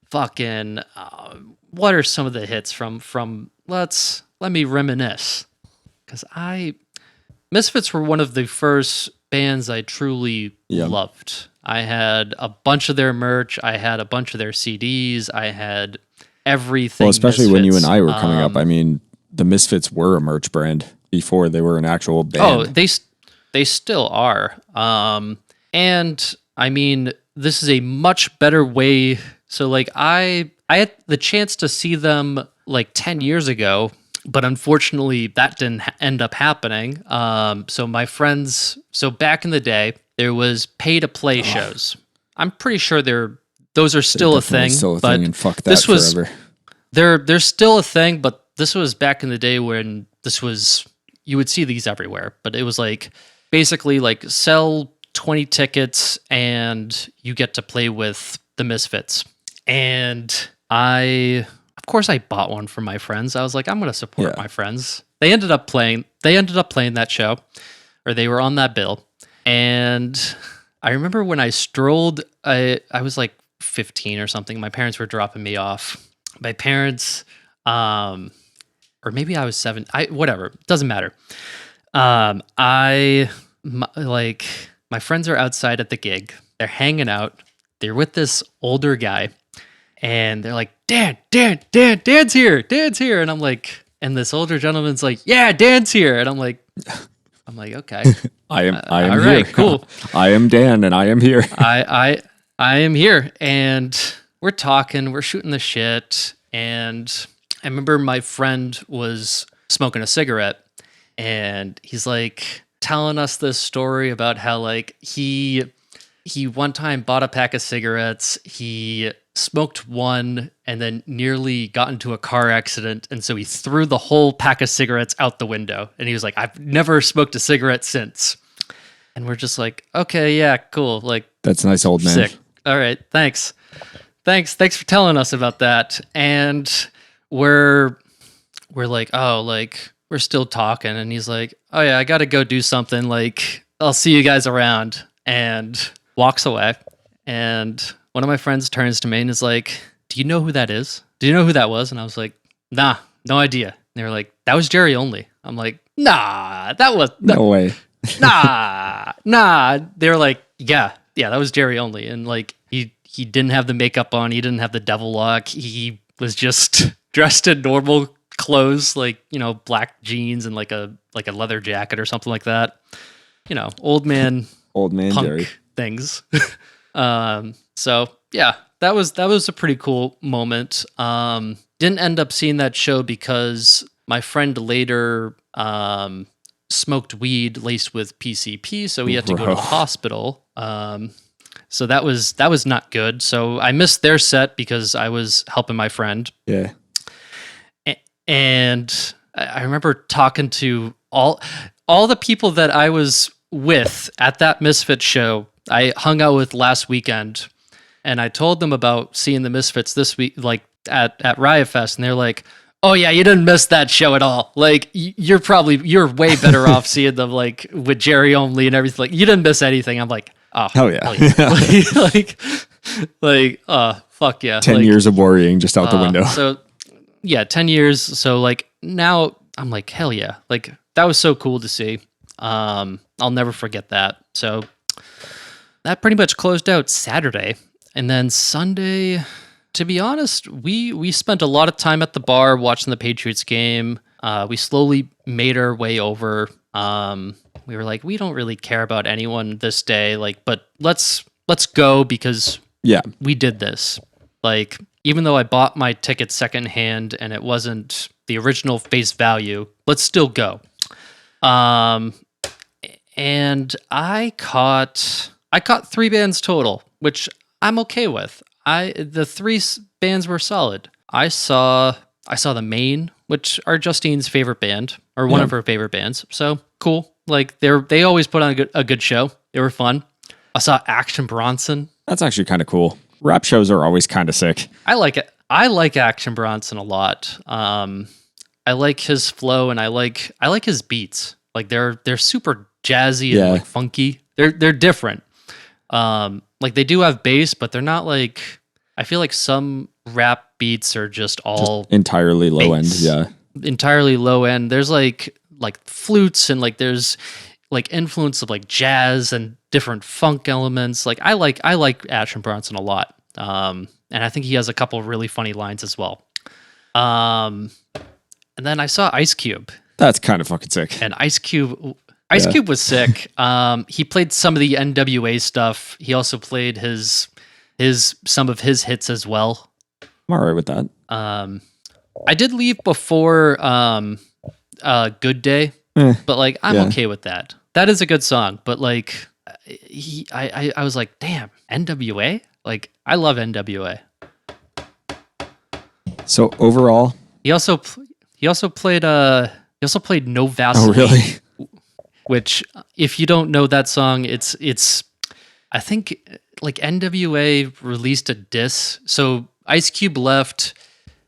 Speaker 2: fucking. What are some of the hits from? Let me reminisce, because Misfits were one of the first bands I truly loved. I had a bunch of their merch. I had a bunch of their CDs. I had everything.
Speaker 1: Well, especially when you and I were coming up. I mean, the Misfits were a merch brand before they were an actual band.
Speaker 2: Oh, they still are. And I mean, this is a much better way. So like I had the chance to see them like 10 years ago, but unfortunately that didn't end up happening. So my friends, back in the day, there was pay to play shows. I'm pretty sure those are still a thing.
Speaker 1: Still a
Speaker 2: but
Speaker 1: thing, and fuck that forever.
Speaker 2: They're still a thing, but this was back in the day when you would see these everywhere. But it was like basically like sell 20 tickets and you get to play with the Misfits. And of course I bought one for my friends. I was like, I'm going to support my friends. They ended up playing that show, or they were on that bill. And I remember when I strolled, I was like 15 or something. My parents were dropping me off. My parents, or maybe I was 7. Whatever, doesn't matter. My friends are outside at the gig. They're hanging out. They're with this older guy, and they're like, Dan's here, Dan's here. And I'm like, and this older gentleman's like, yeah, Dan's here. And I'm like, okay.
Speaker 1: I am
Speaker 2: all
Speaker 1: here.
Speaker 2: Right, cool.
Speaker 1: I am Dan, and I am here.
Speaker 2: I am here, and we're talking, we're shooting the shit, and I remember my friend was smoking a cigarette, and he's like telling us this story about how like he one time bought a pack of cigarettes, he smoked one and then nearly got into a car accident, and so he threw the whole pack of cigarettes out the window, and he was like, I've never smoked a cigarette since. And we're just like, okay, yeah, cool, like
Speaker 1: that's nice, old man.
Speaker 2: Sick. All right, thanks for telling us about that. And we're like, oh, like we're still talking, and he's like, oh yeah, I gotta go do something, like I'll see you guys around, and walks away. And one of my friends turns to me and is like, do you know who that is? Do you know who that was? And I was like, nah, no idea. And they were like, that was Jerry Only. I'm like, nah, that was...
Speaker 1: No way.
Speaker 2: nah. They were like, yeah, that was Jerry Only. And like, he didn't have the makeup on. He didn't have the devil lock. He was just dressed in normal clothes, like, you know, black jeans and like a leather jacket or something like that. You know, old man punk
Speaker 1: Jerry
Speaker 2: things. So yeah, that was a pretty cool moment. Didn't end up seeing that show because my friend later smoked weed laced with PCP, so he had to go to the hospital. So that was not good. So I missed their set because I was helping my friend.
Speaker 1: Yeah.
Speaker 2: And I remember talking to all the people that I was with at that Misfits show. I hung out with last weekend, and I told them about seeing the Misfits this week, like at Riot Fest, and they're like, oh yeah, you didn't miss that show at all. Like you're way better off seeing them like with Jerry Only and everything. Like you didn't miss anything. I'm like, oh
Speaker 1: hell yeah.
Speaker 2: Fuck yeah.
Speaker 1: 10 years of worrying just out the window.
Speaker 2: So yeah, 10 years. So like now I'm like, hell yeah. Like that was so cool to see. I'll never forget that. So that pretty much closed out Saturday. And then Sunday, to be honest, we spent a lot of time at the bar watching the Patriots game. We slowly made our way over. We were like, we don't really care about anyone this day, like, but let's go because we did this. Like, even though I bought my ticket secondhand and it wasn't the original face value, let's still go. And I caught 3 bands total, which I'm okay with. The 3 bands were solid. I saw the Main, which are Justine's favorite band, or one of her favorite bands. So cool. Like they always put on a good show. They were fun. I saw Action Bronson.
Speaker 1: That's actually kind of cool. Rap shows are always kind of sick.
Speaker 2: I like it. I like Action Bronson a lot. I like his flow, and I like his beats. Like they're super jazzy and
Speaker 1: Yeah.
Speaker 2: like funky. They're different. Like they do have bass, but they're not like, I feel like some rap beats are just all
Speaker 1: entirely low end.
Speaker 2: bass.
Speaker 1: Yeah.
Speaker 2: Entirely low end. There's like flutes, and like there's like influence of like jazz and different funk elements. Like I like Action Bronson a lot. And I think he has a couple really funny lines as well. And then I saw Ice Cube.
Speaker 1: That's kind of fucking sick.
Speaker 2: And Ice Cube was sick. He played some of the NWA stuff. He also played some of his hits as well.
Speaker 1: I'm all right with that.
Speaker 2: I did leave before Good Day, but like I'm okay with that. That is a good song, but like I was like, damn, NWA? Like I love NWA.
Speaker 1: So overall,
Speaker 2: he also played No Vaseline.
Speaker 1: oh really?
Speaker 2: Which, if you don't know that song, it's I think like NWA released a diss. So Ice Cube left,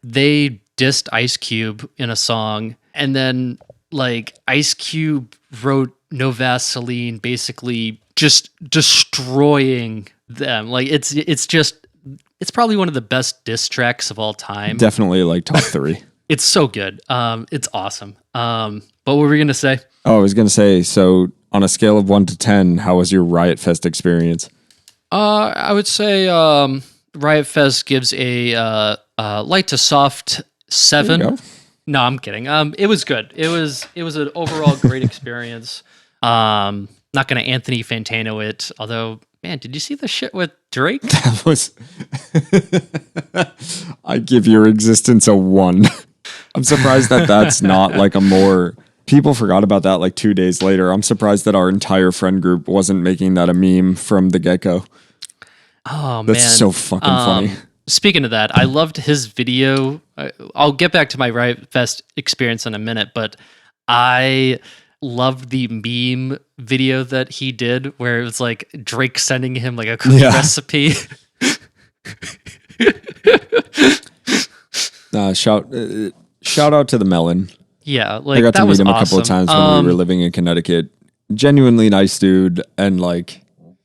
Speaker 2: they dissed Ice Cube in a song, and then like Ice Cube wrote No Vaseline, basically just destroying them. Like it's probably one of the best diss tracks of all time.
Speaker 1: Definitely like top 3.
Speaker 2: It's so good. It's awesome. But what were we gonna say?
Speaker 1: Oh, I was gonna say, so on a scale of 1 to 10, how was your Riot Fest experience?
Speaker 2: I would say Riot Fest gives a light to soft 7.
Speaker 1: There you go.
Speaker 2: No, I'm kidding. It was good. It was an overall great experience. Not gonna Anthony Fantano it, although, man, did you see the shit with Drake?
Speaker 1: That was. I give your existence a 1. I'm surprised that that's not like a more. People forgot about that like 2 days later. I'm surprised that our entire friend group wasn't making that a meme from the get-go.
Speaker 2: Oh,
Speaker 1: That's
Speaker 2: man.
Speaker 1: so fucking funny.
Speaker 2: Speaking of that, I loved his video. I'll get back to my Riot Fest experience in a minute, but I loved the meme video that he did where it was like Drake sending him like a cookie recipe.
Speaker 1: Shout out to the Melon.
Speaker 2: Yeah, like
Speaker 1: I got
Speaker 2: that
Speaker 1: to meet
Speaker 2: was
Speaker 1: him
Speaker 2: awesome.
Speaker 1: a couple of times when we were living in Connecticut. Genuinely nice dude, and like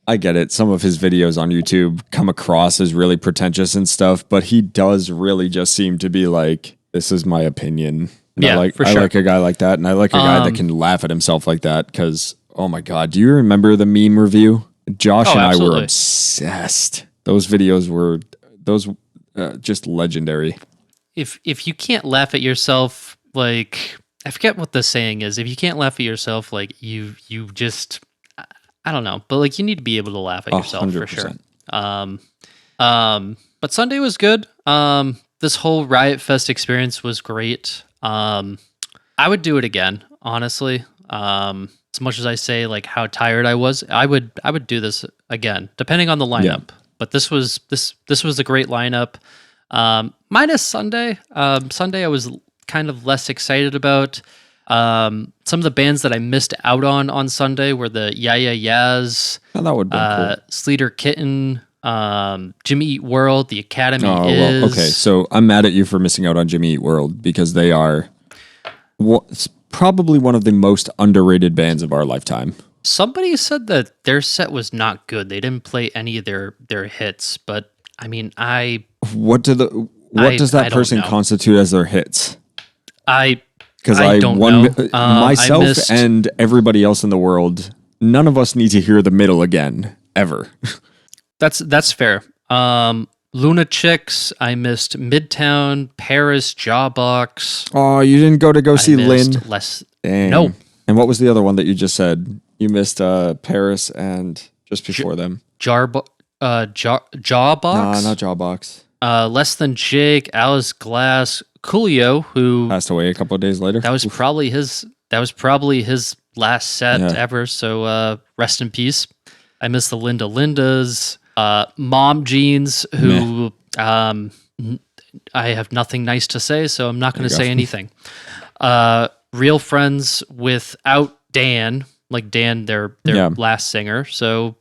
Speaker 1: I get it. Some of his videos on YouTube come across as really pretentious and stuff, but he does really just seem to be like, this is my opinion. And
Speaker 2: Yeah,
Speaker 1: I
Speaker 2: for sure.
Speaker 1: like a guy like that, and I like a guy that can laugh at himself like that. Because oh my god, do you remember the meme review? Josh and I were obsessed. Those videos were just legendary.
Speaker 2: If you can't laugh at yourself, like I forget what the saying is. If you can't laugh at yourself, like you just, I don't know, but like you need to be able to laugh at yourself
Speaker 1: 100%.
Speaker 2: for sure. But Sunday was good. This whole Riot Fest experience was great. I would do it again, honestly. As much as I say like how tired I was, I would do this again, depending on the lineup.
Speaker 1: Yeah.
Speaker 2: But this was a great lineup. Minus Sunday. Sunday I was kind of less excited about. Some of the bands that I missed out on Sunday were the Yeah Yeah Yeahs,
Speaker 1: Oh, that would be cool.
Speaker 2: Sleater Kitten, Jimmy Eat World, The Academy
Speaker 1: Oh,
Speaker 2: is.
Speaker 1: well, okay. So I'm mad at you for missing out on Jimmy Eat World because they are probably one of the most underrated bands of our lifetime.
Speaker 2: Somebody said that their set was not good. They didn't play any of their hits, but I mean,
Speaker 1: What does that
Speaker 2: don't
Speaker 1: person
Speaker 2: know.
Speaker 1: constitute as their hits? Because
Speaker 2: I don't know.
Speaker 1: Myself
Speaker 2: I missed-
Speaker 1: and everybody else in the world, none of us need to hear the middle again ever.
Speaker 2: That's fair. Luna Chicks, I missed Midtown, Paris, Jawbox.
Speaker 1: Oh, you didn't go see
Speaker 2: I missed
Speaker 1: Lynn?
Speaker 2: Less.
Speaker 1: Dang.
Speaker 2: No.
Speaker 1: And what was the other one that you just said? You missed Paris and just before them.
Speaker 2: Jawbox.
Speaker 1: Nah, not Jawbox.
Speaker 2: Less Than Jake, Alice Glass, Coolio, who
Speaker 1: Passed away a couple of days later.
Speaker 2: that was probably his last set ever. So rest in peace. I miss the Lindas, Mom Jeans, who I have nothing nice to say, so I'm not going to say anything. Real Friends without Dan, like Dan, their last singer. So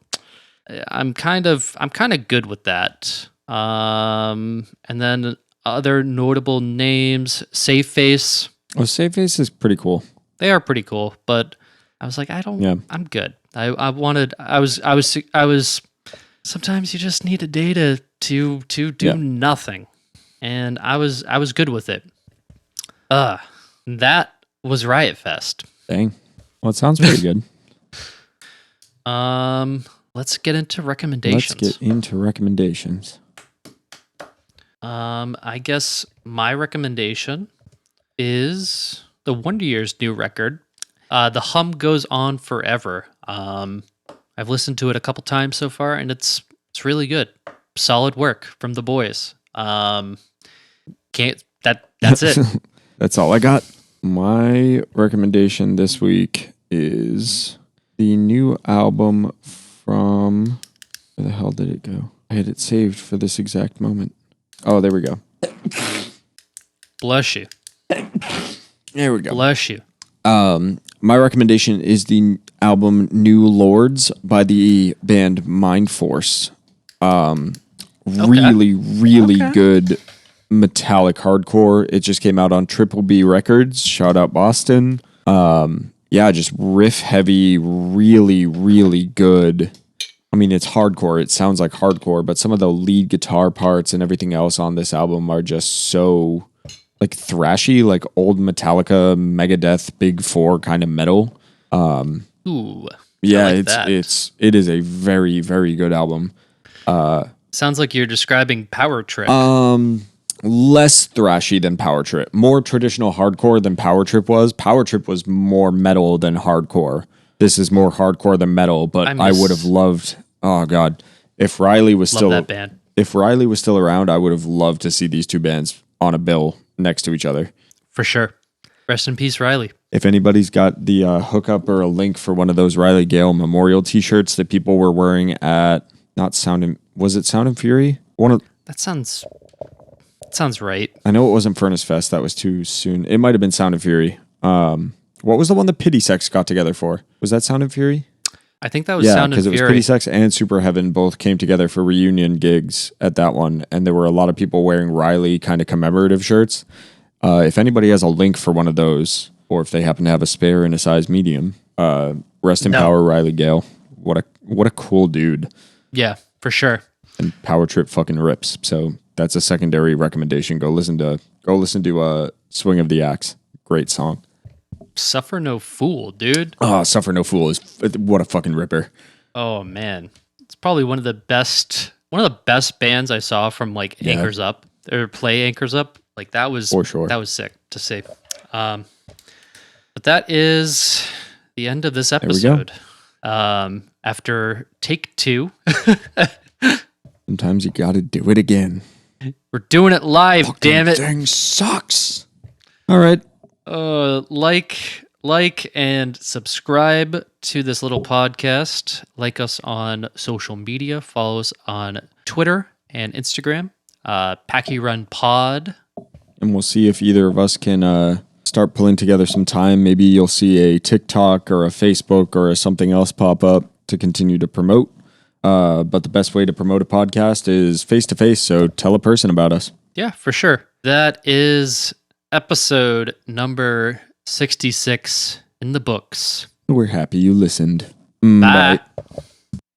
Speaker 2: I'm kind of good with that. And then other notable names: Safe Face.
Speaker 1: Oh, Save Face is pretty cool.
Speaker 2: They are pretty cool, but I was like, I'm good. I was. Sometimes you just need a day to do nothing, and I was good with it. That was Riot Fest.
Speaker 1: Dang. Well, it sounds pretty good.
Speaker 2: Let's get into recommendations. I guess my recommendation is the Wonder Years' new record. The Hum Goes On Forever. I've listened to it a couple times so far, and it's really good. Solid work from the boys. That's it.
Speaker 1: That's all I got. My recommendation this week is the new album from... Where the hell did it go? I had it saved for this exact moment. Oh, there we go.
Speaker 2: Bless you.
Speaker 1: There we go.
Speaker 2: Bless you.
Speaker 1: My recommendation is the album New Lords by the band Mind Force. Really good metallic hardcore. It just came out on Triple B Records. Shout out Boston. Just riff heavy, really, really good. I mean, it's hardcore. It sounds like hardcore, but some of the lead guitar parts and everything else on this album are just so like thrashy, like old Metallica, Megadeth, Big Four kind of metal.
Speaker 2: Ooh.
Speaker 1: Yeah, it is a very, very good album.
Speaker 2: Sounds like you're describing Power Trip.
Speaker 1: Less thrashy than Power Trip. More traditional hardcore than Power Trip was. Power Trip was more metal than hardcore. This is more hardcore than metal, but I would have loved... Oh, God. If Riley was still...
Speaker 2: that band.
Speaker 1: If Riley was still around, I would have loved to see these two bands on a bill next to each other.
Speaker 2: For sure. Rest in peace, Riley.
Speaker 1: If anybody's got the hookup or a link for one of those Riley Gale memorial t-shirts that people were wearing at... Was it Sound and Fury?
Speaker 2: That sounds right.
Speaker 1: I know it wasn't Furnace Fest. That was too soon. It might have been Sound and Fury. What was the one that Pity Sex got together for? Was that Sound and Fury?
Speaker 2: I think that was Sound and Fury.
Speaker 1: Yeah, because it was Pity Sex and Super Heaven both came together for reunion gigs at that one, and there were a lot of people wearing Riley kind of commemorative shirts. If anybody has a link for one of those, or if they happen to have a spare in a size medium, rest in power, Riley Gale. What a cool dude.
Speaker 2: Yeah, for sure.
Speaker 1: And Power Trip fucking rips. So that's a secondary recommendation. Go listen to Swing of the Axe. Great song.
Speaker 2: Suffer No Fool, dude.
Speaker 1: Oh, Suffer No Fool is what a fucking ripper.
Speaker 2: Oh man, it's probably one of the best bands I saw from like Anchors Up or play Anchors Up. Like that was
Speaker 1: for sure.
Speaker 2: That was sick to see. But that is the end of this episode. After take 2.
Speaker 1: Sometimes you gotta do it again.
Speaker 2: We're doing it live,
Speaker 1: fucking
Speaker 2: damn it.
Speaker 1: Thing sucks. All right.
Speaker 2: Like and subscribe to this little podcast. Like us on social media. Follow us on Twitter and Instagram. Packy Run Pod.
Speaker 1: And we'll see if either of us can start pulling together some time. Maybe you'll see a TikTok or a Facebook or something else pop up to continue to promote. But the best way to promote a podcast is face-to-face, so tell a person about us.
Speaker 2: Yeah, for sure. That is episode number 66 in the books.
Speaker 1: We're happy you listened.
Speaker 2: Bye.